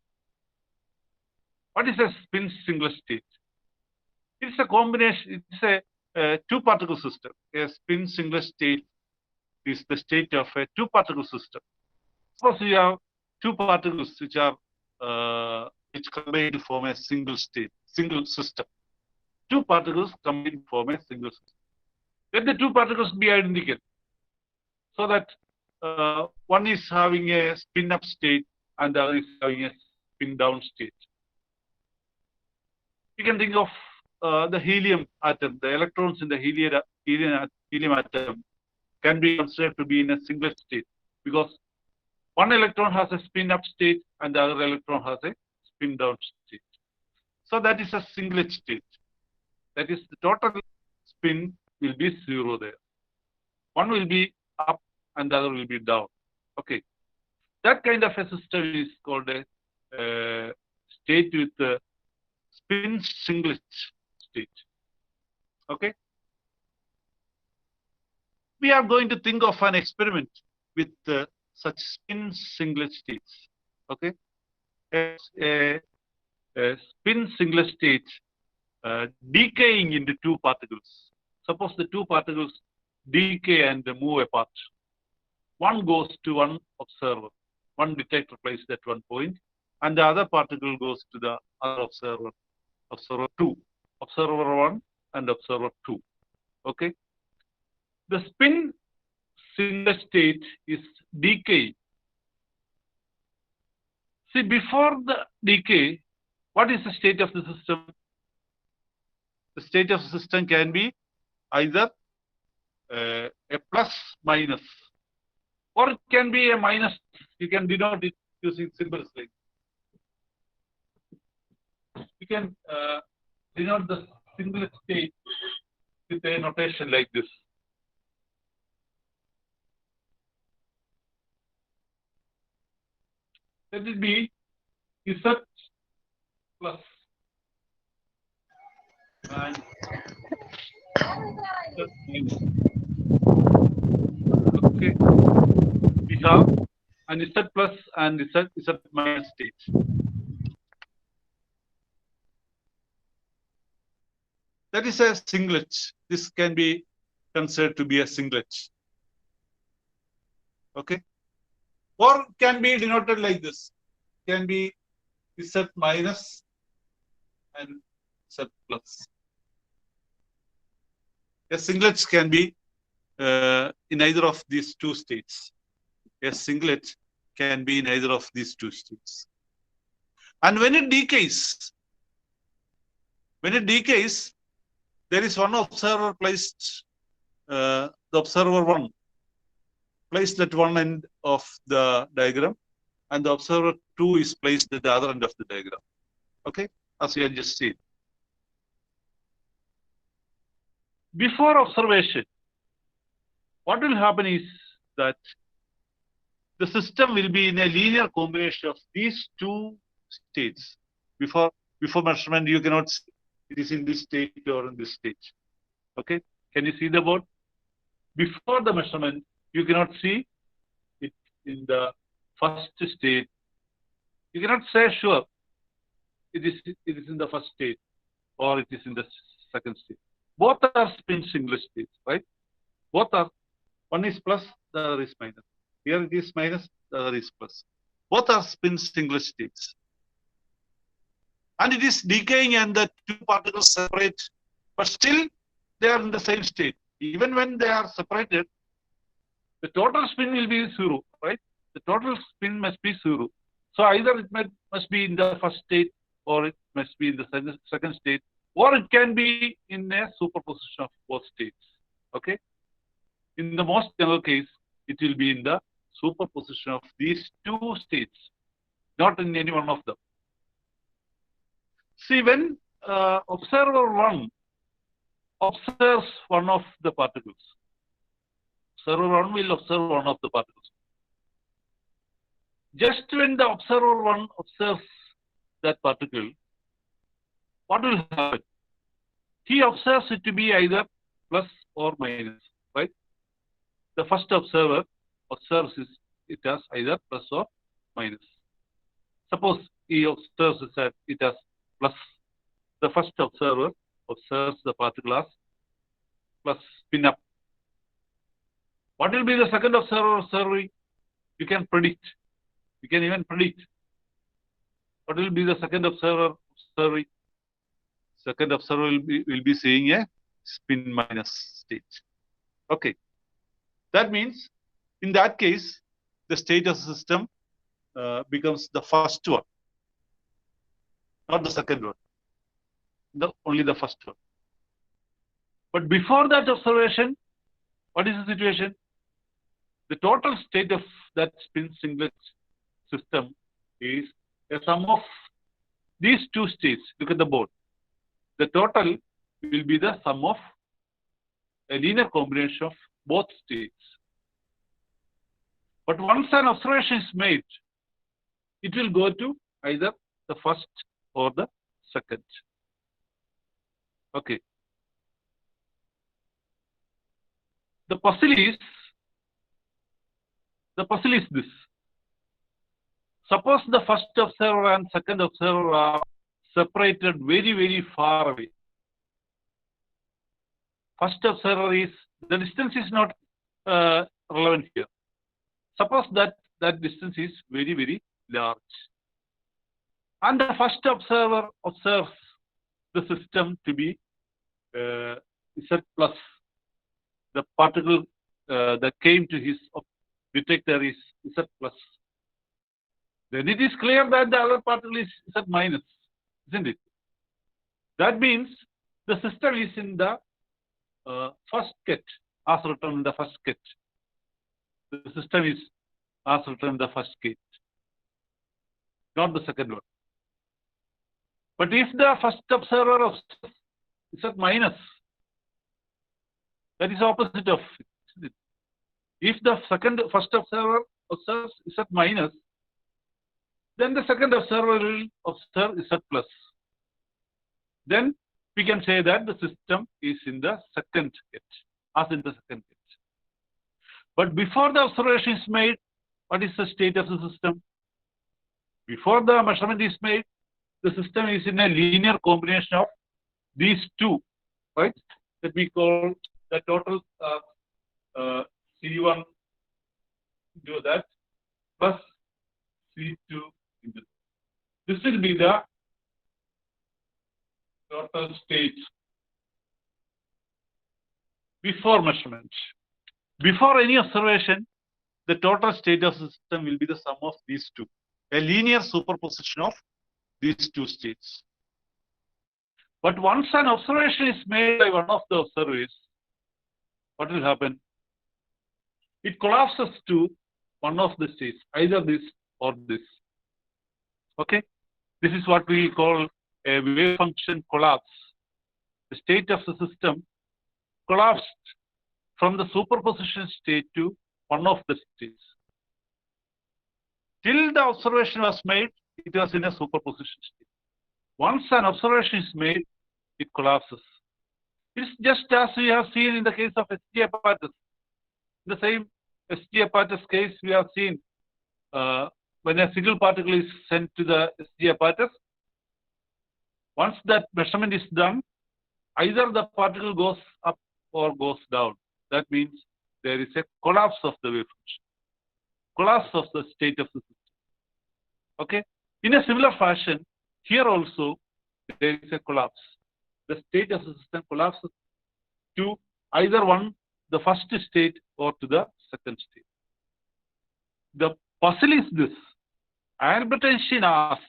What is a spin singlet state? It's a combination, it's a two-particle system. A spin singlet state is the state of a two-particle system. Suppose you have two particles which are which combine to form a single state, single system. Two particles combine to form a single system. Let the two particles be identical, so that one is having a spin-up state and the other is having a spin-down state. You can think of the helium atom. The electrons in the helium atom can be considered to be in a singlet state, because one electron has a spin-up state and the other electron has a spin-down state. So that is a singlet state. That is, the total spin will be zero there. One will be up and the other will be down. Okay. That kind of a system is called a state with a spin singlet state. Okay. We are going to think of an experiment with such spin singlet states. Okay. A spin singlet state decaying into two particles. Suppose the two particles decay and move apart. One goes to one observer, one detector placed at one point, and the other particle goes to the other observer, observer 2, observer 1 and observer 2. Okay. The spin singlet state is decay. See, before the decay, what is the state of the system? The state of the system can be either a plus minus, or it can be a minus. You can denote it using symbols like. You can denote the singlet state with a notation like this. Let it be Z plus and okay. We have an Z plus and Z minus state. That is a singlet. This can be considered to be a singlet. Okay. Or can be denoted like this. Can be Z minus and Z plus. A singlet can be in either of these two states. A singlet can be in either of these two states. And when it decays, there is one observer placed, the observer 1 placed at one end of the diagram, and the observer 2 is placed at the other end of the diagram. Okay, as we have just seen. Before observation, what will happen is that the system will be in a linear combination of these two states. Before measurement, you cannot see it is in this state or in this state. Okay, can you see the board? Before the measurement, you cannot see it in the first state. You cannot say sure it is in the first state or it is in the second state. Both are spin singlet states, right? Both are, one is plus, the other is minus. Here it is minus, the other is plus. Both are spin singlet states. And it is decaying and the two particles separate, but still they are in the same state. Even when they are separated, the total spin will be 0, right? The total spin must be 0. So either it must be in the first state, or it must be in the second state, or it can be in a superposition of both states. Okay? In the most general case, it will be in the superposition of these two states, not in any one of them. See, when observer 1 observes one of the particles, observer 1 will observe one of the particles. Just when the observer 1 observes that particle, what will happen? He observes it to be either plus or minus, right? The first observer observes it as either plus or minus. Suppose he observes it as plus. The first observer observes the particle as plus, spin up. What will be the second observer observing? You can predict. You can even predict. What will be the second observer observing? Second observer will be seeing a spin minus state. Okay. That means, in that case, the state of the system becomes the first one, not the second one. Only the first one. But before that observation, what is the situation? The total state of that spin singlet system is a sum of these two states. Look at the board. The total will be the sum of a linear combination of both states. But once an observation is made, it will go to either the first or the second. Okay. The puzzle is this. Suppose the first observer and second observer are separated very, very far away. First observer is, the distance is not relevant here. Suppose that distance is very, very large. And the first observer observes the system to be Z plus. The particle that came to his detector is Z plus. Then it is clear that the other particle is Z minus, isn't it? That means the system is in the first sketch, as written in the first sketch. The system is as written in the first sketch, not the second one. But if the first observer observes Z minus, that is opposite of it. If the first observer observes Z minus, then the second observer will observe Z plus. Then we can say that the system is in the second sketch, as in the second sketch. But before the observation is made, what is the state of the system? Before the measurement is made, the system is in a linear combination of these two, right? Let me call the total C1 into that plus C2 into that. This will be the total state before measurement. Before any observation, the total state of the system will be the sum of these two, a linear superposition of these two states. But once an observation is made by one of the observers, what will happen? It collapses to one of the states, either this or this. Okay? This is what we call a wave function collapse. The state of the system collapsed from the superposition state to one of the states. Till the observation was made, it was in a superposition state. Once an observation is made, it collapses. It's just as we have seen in the case of SG apparatus. In the same SG apparatus case, we have seen when a single particle is sent to the SG apparatus, once that measurement is done, either the particle goes up or goes down. That means there is a collapse of the wave function, collapse of the state of the system. Okay. In a similar fashion, here also there is a collapse. The state of the system collapses to either the first state or to the second state. The puzzle is this. Albert Einstein asked,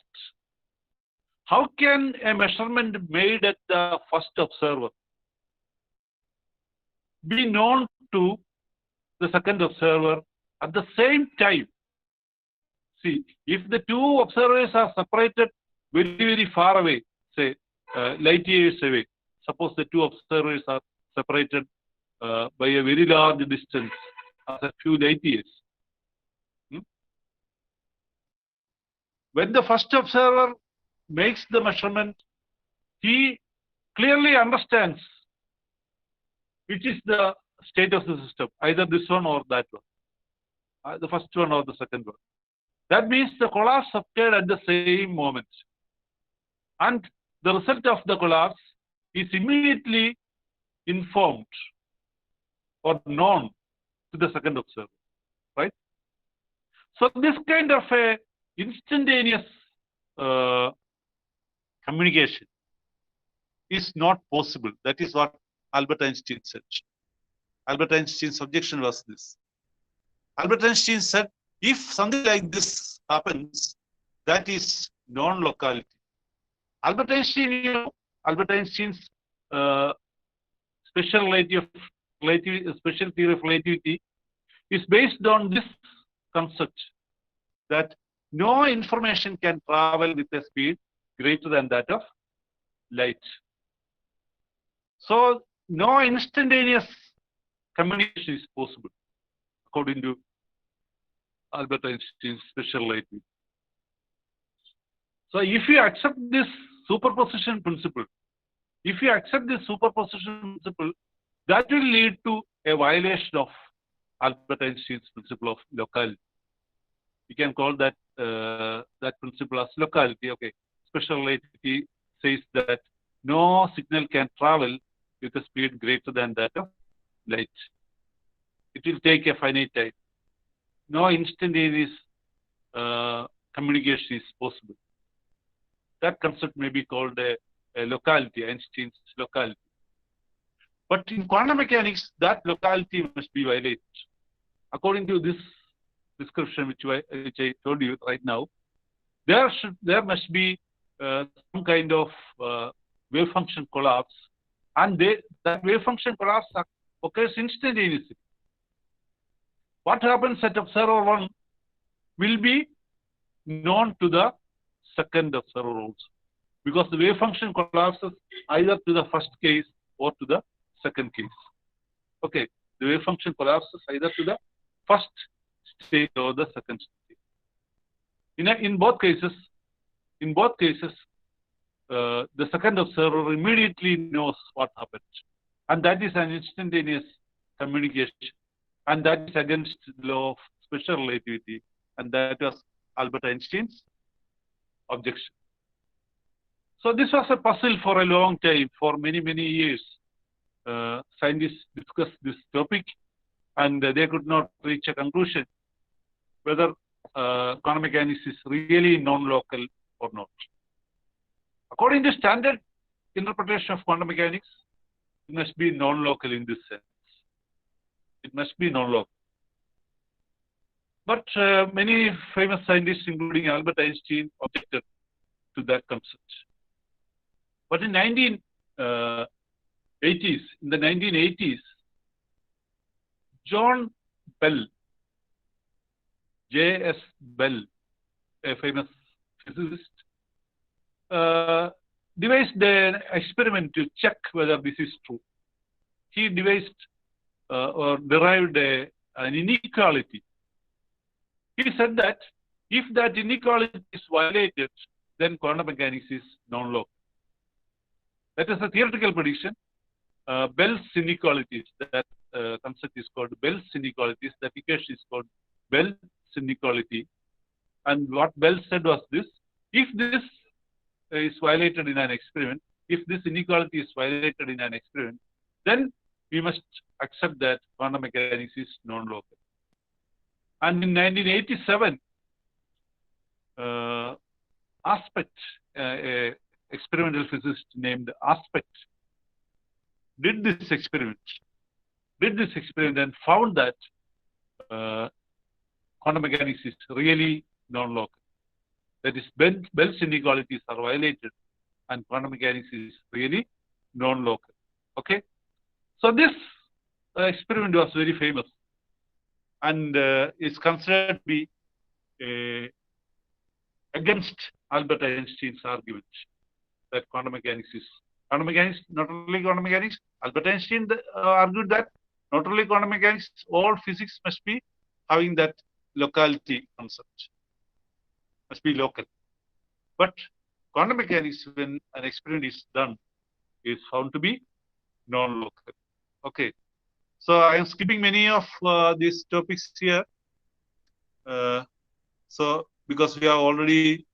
how can a measurement made at the first observer be known to the second observer at the same time? See, if the two observers are separated very, very far away, say light years away, suppose the two observers are separated by a very large distance, as a few light years. When the first observer makes the measurement, he clearly understands which is the state of the system, either this one or that one, the first one or the second one. That means the collapse occurred at the same moment. And the result of the collapse is immediately informed or known to the second observer, right? So this kind of a instantaneous communication is not possible. That is what Albert Einstein said. Albert Einstein's objection was this. Albert Einstein said, if something like this happens, that is non-locality. Albert Einstein, Albert Einstein's special theory of relativity is based on this concept that no information can travel with a speed greater than that of light. So no instantaneous communication is possible according to Albert Einstein's special relativity. So if you accept this superposition principle, that will lead to a violation of Albert Einstein's principle of locality. We can call that that principle as locality. Okay, special relativity says that no signal can travel with a speed greater than that of light. It will take a finite time. No instantaneous communication is possible. That concept may be called a locality, Einstein's locality. But in quantum mechanics, that locality must be violated. According to this description, which I told you right now, there must be some kind of wave function collapse, and that wave function collapse occurs instantaneously. What happens at observer 1 will be known to the second observer also, because the wave function collapses either to the first case or to the second case. Okay, the wave function collapses either to the first state or the second state. In both cases, the second observer immediately knows what happened, and that is an instantaneous communication, and that is against the law of special relativity, and that was Albert Einstein's objection. So this was a puzzle for a long time. For many years, scientists discussed this topic, and they could not reach a conclusion whether quantum mechanics is really non-local or not. According to standard interpretation of quantum mechanics, it must be non-local in this sense. It must be non-local. But many famous scientists, including Albert Einstein, objected to that concept. But in the 1980s, John Bell, J.S. Bell, a famous physicist, devised an experiment to check whether this is true. He devised or derived an inequality. He said that If that inequality is violated, then quantum mechanics is non-local. That is a theoretical prediction. Bell's inequalities, that concept is called Bell's inequalities. That equation is called Bell's inequality. And what Bell said was this: if this is violated in an experiment, if this inequality is violated in an experiment, then we must accept that quantum mechanics is non-local. And in 1987, Aspect, a experimental physicist named Aspect, did this experiment and found that quantum mechanics is really non-local. That is, Bell's inequalities are violated, and quantum mechanics is really non-local. Okay, so this experiment was very famous, and is considered to be against Albert Einstein's argument that quantum mechanics, not only quantum mechanics. Albert Einstein argued that not only quantum mechanics, all physics must be having that locality concept, must be local. But quantum mechanics, when an experiment is done, is found to be non-local. Okay, so I am skipping many of these topics here. So because we have already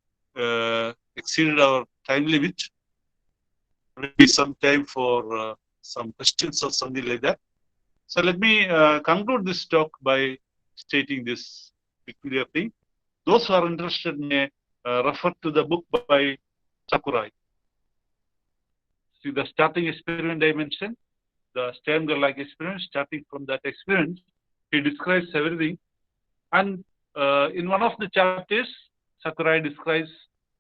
exceeded our time limit, maybe some time for some questions or something like that. So let me conclude this talk by stating this peculiar thing. Those who are interested may refer to the book by Sakurai. See, the starting experiment I mentioned, the Stern-Gerlach experiment. Starting from that experiment, he describes everything. And in one of the chapters, Sakurai describes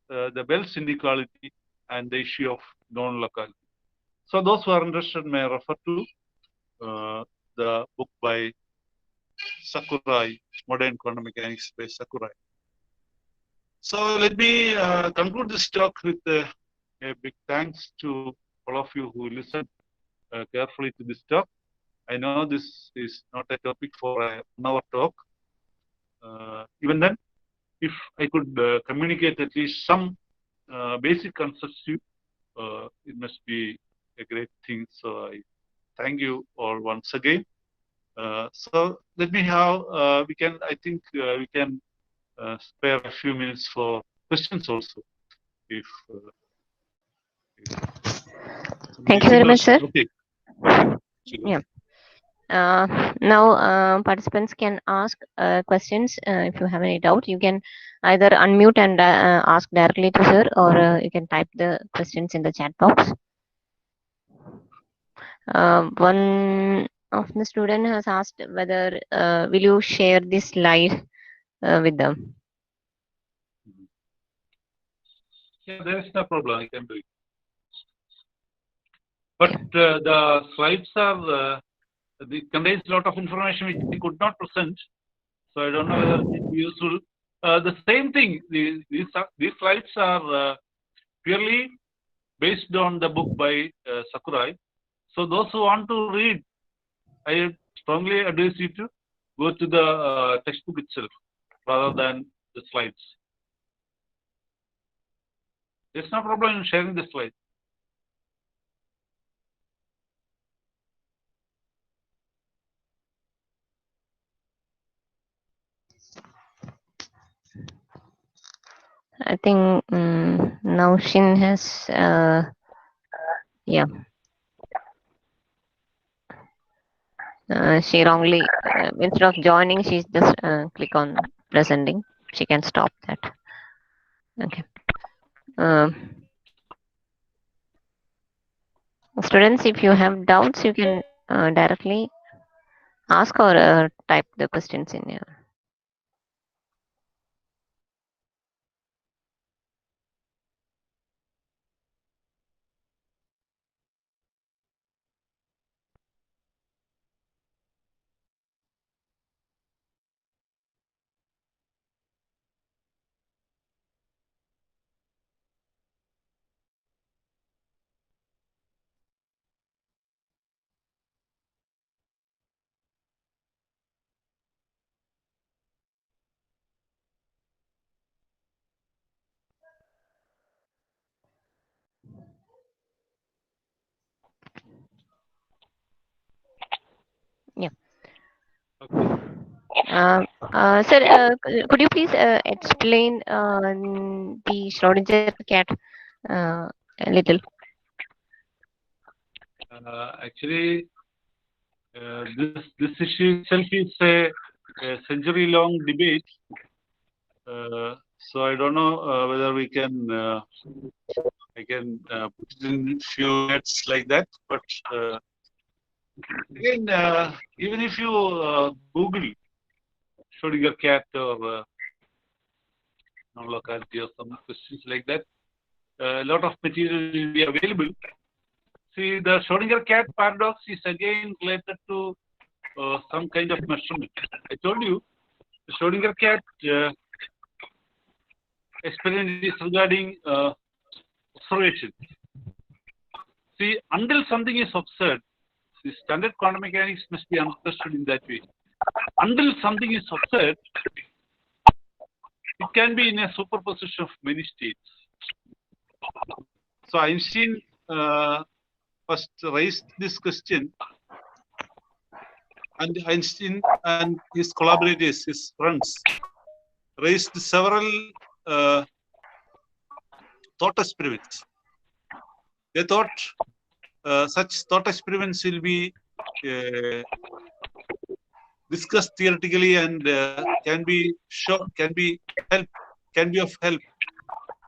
the Bell's inequality and the issue of non-locality. So those who are interested may refer to the book by Sakurai, Modern Quantum Mechanics by Sakurai. So let me conclude this talk with a big thanks to all of you who listened carefully to this talk. I know this is not a topic for a 1-hour talk. Even then, if I could communicate at least some basic concepts to you, it must be a great thing. So I thank you all once again. So let me have, I think we can spare a few minutes for questions also. If Thank you very much, sir. Okay. Yeah. Now participants can ask questions. If you have any doubt, you can either unmute and ask directly to sir, or you can type the questions in the chat box. One of the student has asked whether will you share this slide with them? Yeah, there is no problem. I can do it. But the slides are it contains a lot of information which we could not present. So I don't know whether it is useful. The same thing. These slides are purely based on the book by Sakurai. So those who want to read, I strongly advise you to go to the textbook itself rather than the slides. There's no problem in sharing the slides. I think now Shin has yeah. She wrongly instead of joining, she's just click on presenting. She can stop that. Okay. Students, if you have doubts, you can directly ask or type the questions in here. Sir, could you please explain the Schrodinger cat a little? Actually, this issue itself is a century-long debate. So I don't know whether we can I can put it in few minutes like that. But again, even if you Google Schrodinger cat or non-locality or some questions like that, a lot of material will be available. See, the Schrodinger cat paradox is again related to some kind of measurement. I told you, the Schrodinger cat experiment is regarding observation. See, until something is observed, the standard quantum mechanics must be understood in that way. Until something is observed, it can be in a superposition of many states. So Einstein first raised this question, and Einstein and his collaborators, his friends, raised several thought experiments. They thought such thought experiments will be discussed theoretically and can be of help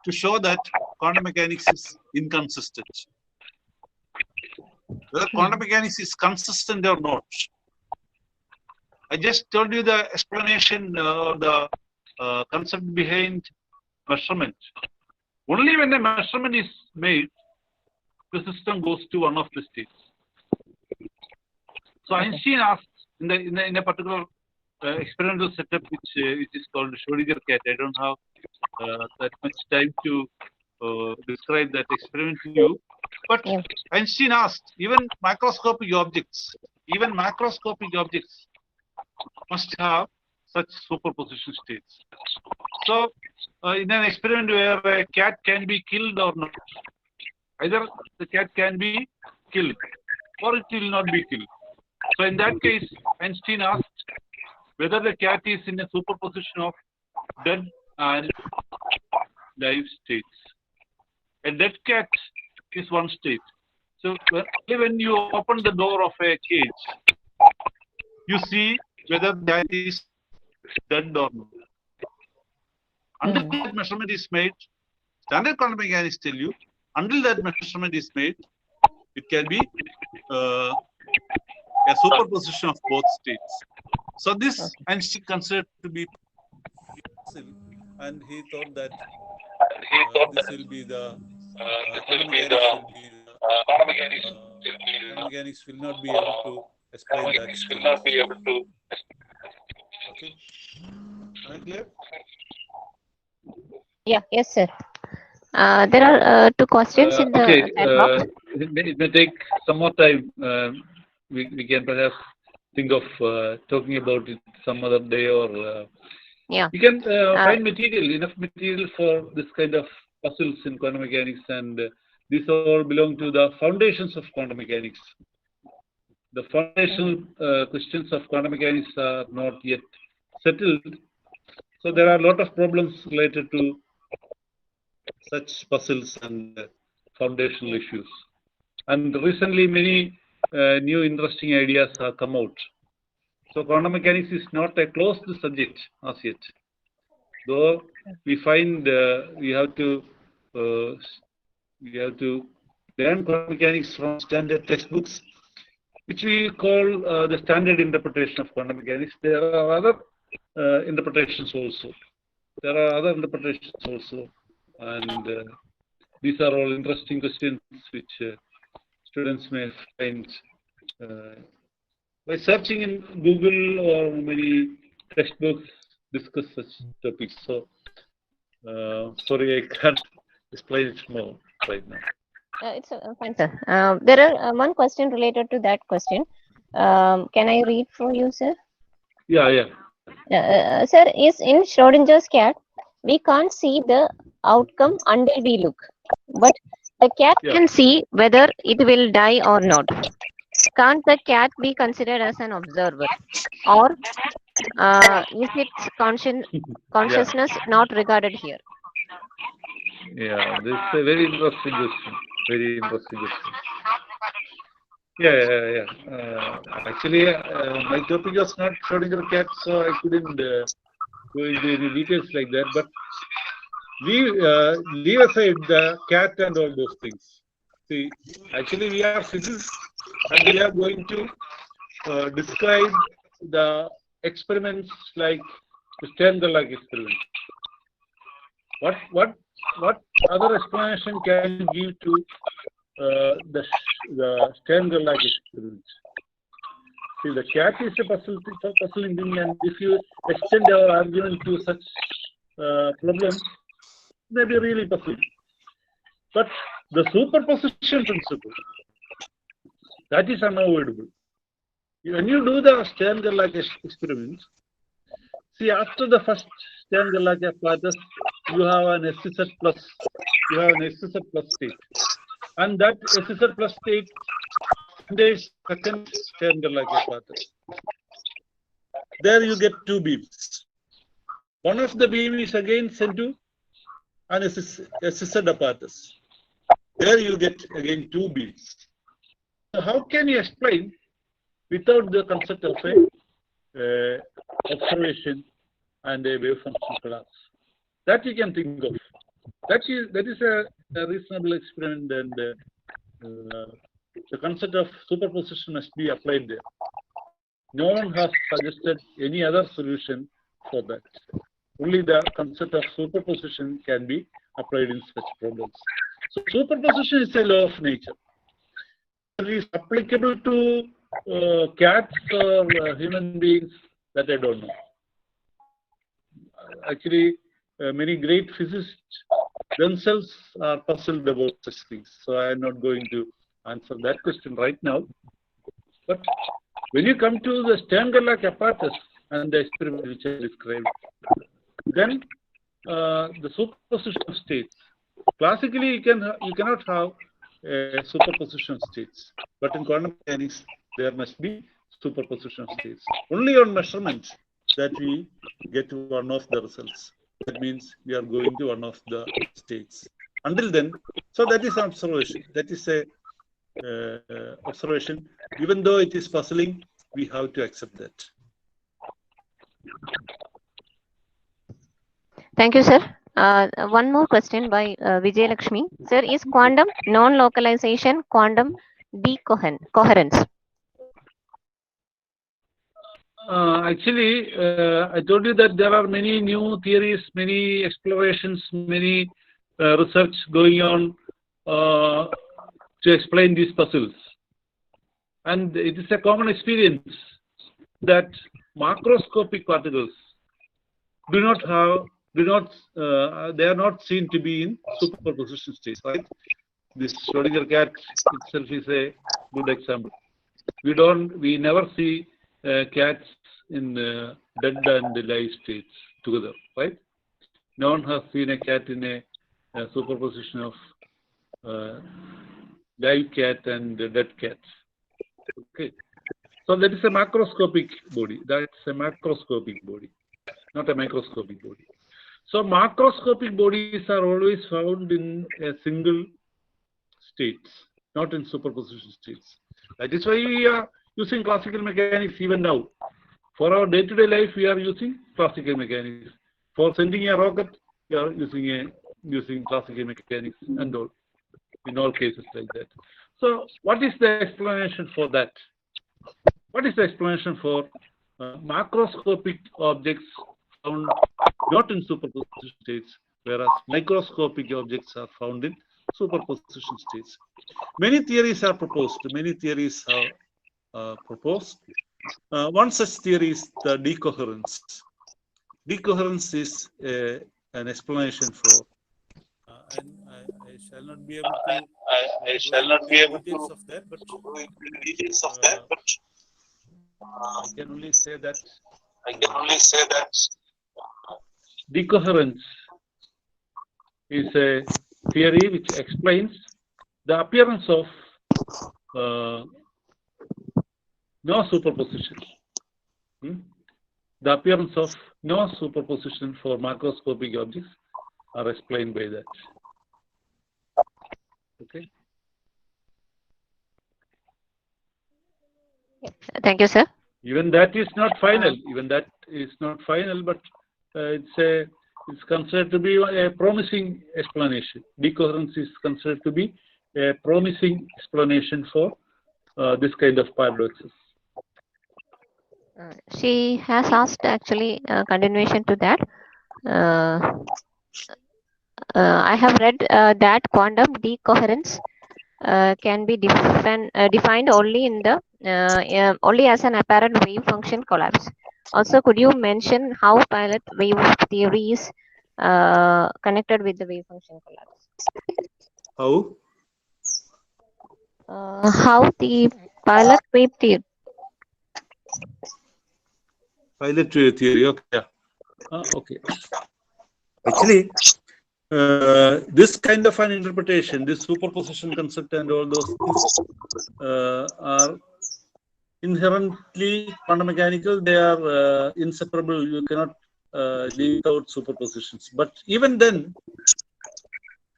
to show that quantum mechanics is inconsistent. Whether quantum mechanics is consistent or not. I just told you the explanation or the concept behind measurement. Only when a measurement is made, the system goes to one of the states. So Einstein asked in a particular experimental setup, which is called Schrodinger cat. I don't have that much time to describe that experiment to you. But Einstein asked, even macroscopic objects must have such superposition states. So, in an experiment where a cat can be killed or not, either the cat can be killed or it will not be killed. So, in that case, Einstein asked whether the cat is in a superposition of dead and live states. A dead cat is one state. So, when you open the door of a cage, you see whether the cat is dead or not. Until that measurement is made, standard quantum mechanics tell you, until that measurement is made, it can be a superposition of both states. So this Einstein considered to be possible, and he thought that this will be the quantum mechanics will not be able to explain that. Okay. Am I clear? Yeah. Yes, sir. There are two questions in the chat box. It may take some more time. We can perhaps think of talking about it some other day, or you can find enough material for this kind of puzzles in quantum mechanics, and these all belong to the foundations of quantum mechanics. The foundational questions of quantum mechanics are not yet settled, so there are a lot of problems related to such puzzles and foundational issues. And recently, many new interesting ideas have come out. So quantum mechanics is not a closed subject as yet. Though we find we have to learn quantum mechanics from standard textbooks, which we call the standard interpretation of quantum mechanics. There are other interpretations also. And these are all interesting questions which students may find by searching in Google, or many textbooks discuss such topics. So, sorry, I can't explain it more right now. It's fine, sir. There are one question related to that question. Can I read for you, sir? Yeah. Sir, is in Schrodinger's cat, we can't see the outcome until we look, but the cat can see whether it will die or not. Can't the cat be considered as an observer, or is its Yeah, consciousness not regarded here? yeah. This is a very interesting question. Very interesting question. Yeah, yeah, yeah. Actually, my topic was not Schrodinger cat, so I couldn't go into any details like that. But leave aside the cat and all those things. See, actually, we are physicists, and we are going to describe the experiments like the Stern-Gerlach experiment. What what other explanation can you give to the Stern-Gerlach experiment? See, the cat is a puzzling thing, and if you extend our argument to such problems, may be really puzzling. But the superposition principle, that is unavoidable. When you do the Stern-Gerlach experiment, see, after the first Stern-Gerlach apparatus, you have an SZ plus. You have an SZ plus state, and that SZ plus state contains second Stern-Gerlach apparatus. There you get two beams. One of the beam is again sent to an SZ apparatus. There you get again two beams. So how can you explain without the concept of a observation and a wave function class? That you can think of. That is a reasonable experiment, and the concept of superposition must be applied there. No one has suggested any other solution for that. Only the concept of superposition can be applied in such problems. So superposition is a law of nature. It is applicable to cats or human beings, that I don't know. Actually, many great physicists themselves are puzzled about such things. So I am not going to answer that question right now. But when you come to the Stern-Gerlach apparatus and the experiment which I described, then the superposition of states. Classically, you cannot have superposition of states, but in quantum mechanics there must be superposition of states. Only on measurements that we get one of the results. That means we are going to one of the states. Until then, so that is an observation. That is a observation. Even though it is puzzling, we have to accept that. Thank you, sir. One more question by Vijay Lakshmi. Sir, is quantum non-localization quantum decoherence? Actually, I told you that there are many new theories, many explorations, many research going on to explain these puzzles. And it is a common experience that macroscopic particles they are not seen to be in superposition states, right? This Schrodinger cat itself is a good example. We never see cats in dead and live states together, right? No one has seen a cat in a superposition of live cat and dead cat. Okay, so that is a macroscopic body. That's a macroscopic body, not a microscopic body. So macroscopic bodies are always found in a single states, not in superposition states. That is why we are using classical mechanics even now. For our day-to-day life, we are using classical mechanics. For sending a rocket, we are using classical mechanics and all, in all cases like that. So what is the explanation for that? What is the explanation for macroscopic objects found not in superposition states, whereas microscopic objects are found in superposition states? Many theories are proposed. Many theories are proposed. One such theory is the decoherence. Decoherence is an explanation for. And I shall not be able to. I shall not be able to of that, but details of that. But I can only say that. Decoherence is a theory which explains the appearance of no superposition. The appearance of no superposition for macroscopic objects are explained by that. Okay. Thank you, sir. Even that is not final. Even that is not final, but it's considered to be a promising explanation. Decoherence is considered to be a promising explanation for this kind of paradoxes. She has asked actually continuation to that. I have read that quantum decoherence can be defined only in the only as an apparent wave function collapse. Also, could you mention how pilot wave theory is connected with the wave function collapse? How? How the pilot wave theory? Pilot wave theory. Okay. Okay. Actually, this kind of an interpretation, this superposition concept and all those things are inherently quantum mechanical. They are inseparable. You cannot leave out superpositions. But even then,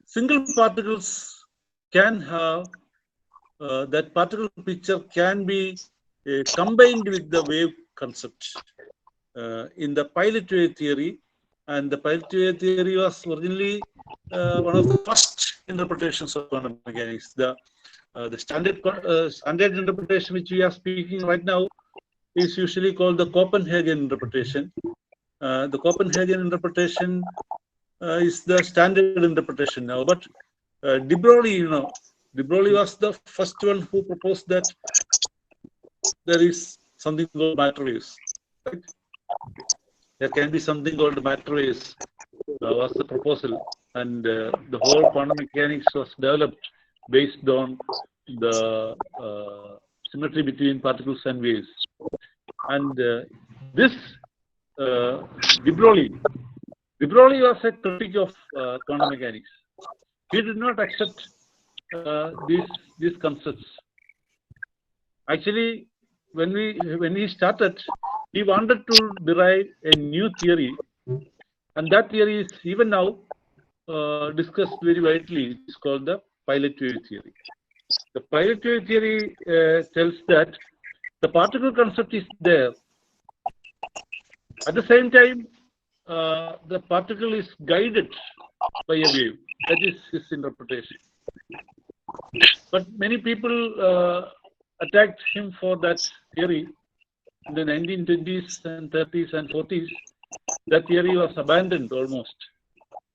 single particles can have that particle picture can be combined with the wave concept in the pilot wave theory. And the pilot wave theory was originally one of the first interpretations of quantum mechanics. The standard interpretation which we are speaking right now is usually called the Copenhagen interpretation. The Copenhagen interpretation is the standard interpretation now. But de Broglie, de Broglie was the first one who proposed that there is something called matter waves. Right? There can be something called matter waves. Was the proposal, and the whole quantum mechanics was developed based on the symmetry between particles and waves. And this de Broglie was a critic of quantum mechanics. He did not accept these concepts. Actually, when he started, he wanted to derive a new theory, and that theory is even now discussed very widely. It's called the pilot wave theory. The pilot wave theory tells that the particle concept is there. At the same time, the particle is guided by a wave. That is his interpretation. But many people attacked him for that theory in the 1920s and 30s and 40s. That theory was abandoned almost.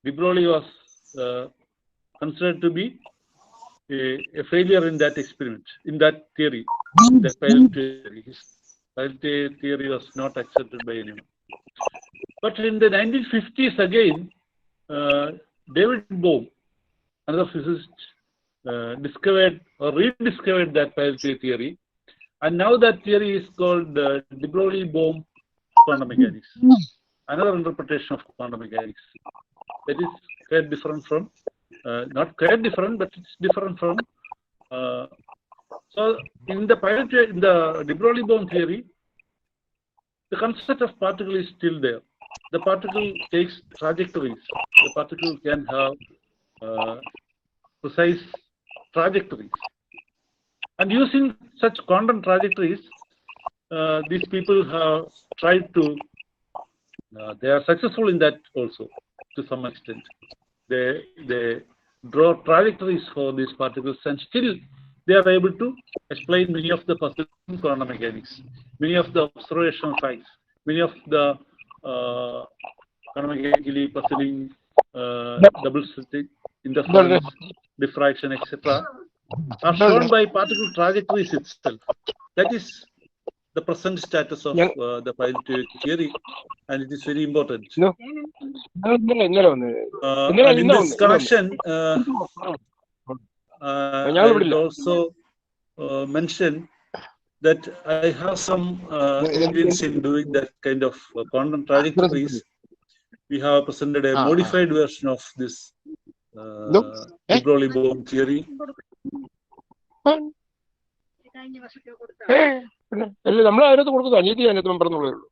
De Broglie was considered to be a failure in that experiment, in that theory, in that pilot theory. His pilot theory was not accepted by anyone. But in the 1950s again, David Bohm, another physicist, discovered or rediscovered that pilot theory, and now that theory is called de Broglie-Bohm quantum mechanics. Another interpretation of quantum mechanics that is quite different from, not quite different, but it's different from. So in the de Broglie-Bohm theory, the concept of particle is still there. The particle takes trajectories. The particle can have precise trajectories. And using such quantum trajectories, these people have tried to, they are successful in that also to some extent. They draw trajectories for these particles, and still they are able to explain many of the puzzles in quantum mechanics, many of the observational facts, many of the quantum mechanically puzzling double-slit interference, diffraction, etc. are shown by particle trajectories itself. That is the present status of the pilot theory, and it is very important. And in this connection, I would also mention that I have some experience in doing that kind of quantum trajectories. We have presented a modified version of this de Broglie-Bohm theory. പിന്നെ അല്ല നമ്മൾ അതിനകത്ത് കൊടുക്കുന്നത് അനിയത്തി അതിനകത്ത് മെമ്പറെന്നുള്ളതേ ഉള്ളൂ.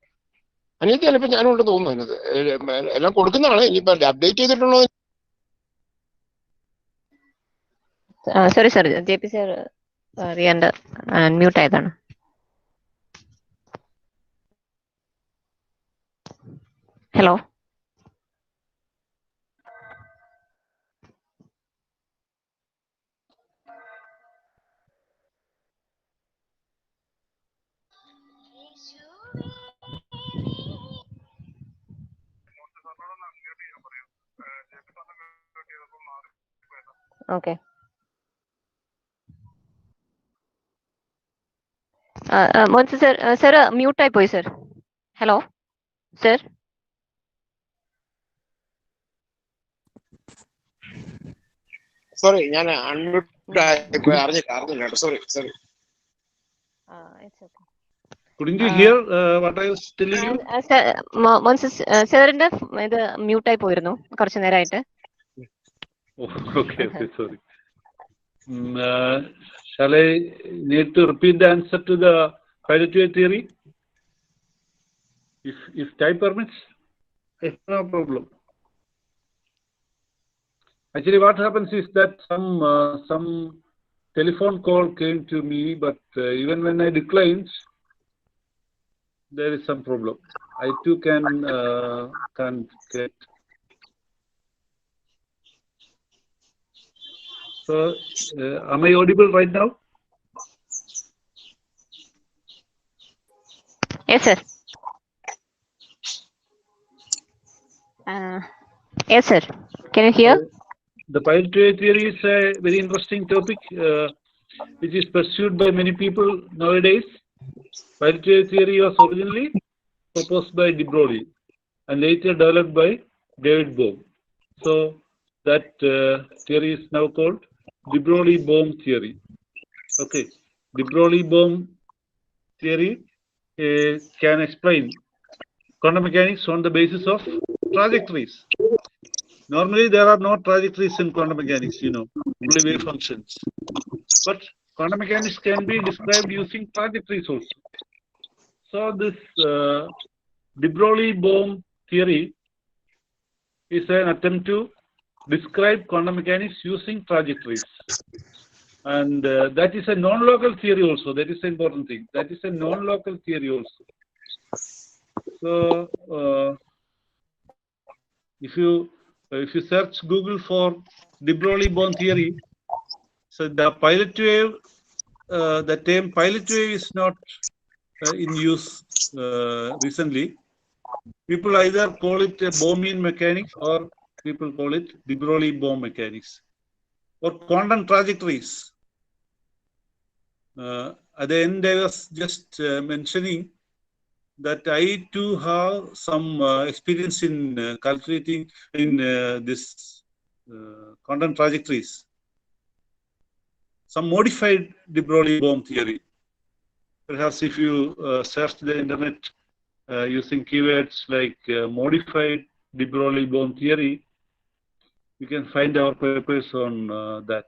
അനിയത്തി അല്ല, ഇപ്പം ഞാനും ഉണ്ടെന്ന് തോന്നുന്നു അതിനകത്ത്. എല്ലാം കൊടുക്കുന്നതാണ്. ഇനിയിപ്പോൾ അപ്ഡേറ്റ് ചെയ്തിട്ടുണ്ടോ? സോറി സർ, JP സർ അറിയാണ്ട് അൺമ്യൂട്ട് ആയതാണ്. Hello. Okay. Moncy sir, sir മ്യൂട്ടായി പോയി സർ. Hello sir. സോറി, ഞാൻ അൺമ്യൂട്ട് അറിഞ്ഞില്ല. Sorry. Couldn't you hear what I was telling you? Moncy സാറിന്റെ ഇത് മ്യൂട്ടായി പോയിരുന്നു കുറച്ചു നേരമായിട്ട്. Okay, sorry. Shall I need to repeat the answer to the pilot wave theory? If time permits, no problem. Actually, what happens is that some telephone call came to me, but even when I declined, there is some problem. I too can't get. So, am I audible right now? Yes, sir. Yes, sir. Can you hear? The pilot wave theory is a very interesting topic, which is pursued by many people nowadays. Pilot wave theory was originally proposed by de Broglie and later developed by David Bohm. So that theory is now called de Broglie-Bohm theory. Okay, de Broglie-Bohm theory can explain quantum mechanics on the basis of trajectories. Normally, there are no trajectories in quantum mechanics, only wave functions. But quantum mechanics can be described using trajectories also. So this de Broglie-Bohm theory is an attempt to describe quantum mechanics using trajectories. And that is a non-local theory also. That is the important thing. That is a non-local theory also. So if you search Google for de Broglie-Bohm theory, so the pilot wave, the term pilot wave is not in use recently. People either call it a Bohmian mechanics or people call it de Broglie-Bohm mechanics or quantum trajectories. At the end, I was just mentioning that I too have some experience in calculating in this quantum trajectories. Some modified de Broglie-Bohm theory. Perhaps if you search the internet using keywords like modified de Broglie-Bohm theory, you can find our papers on that.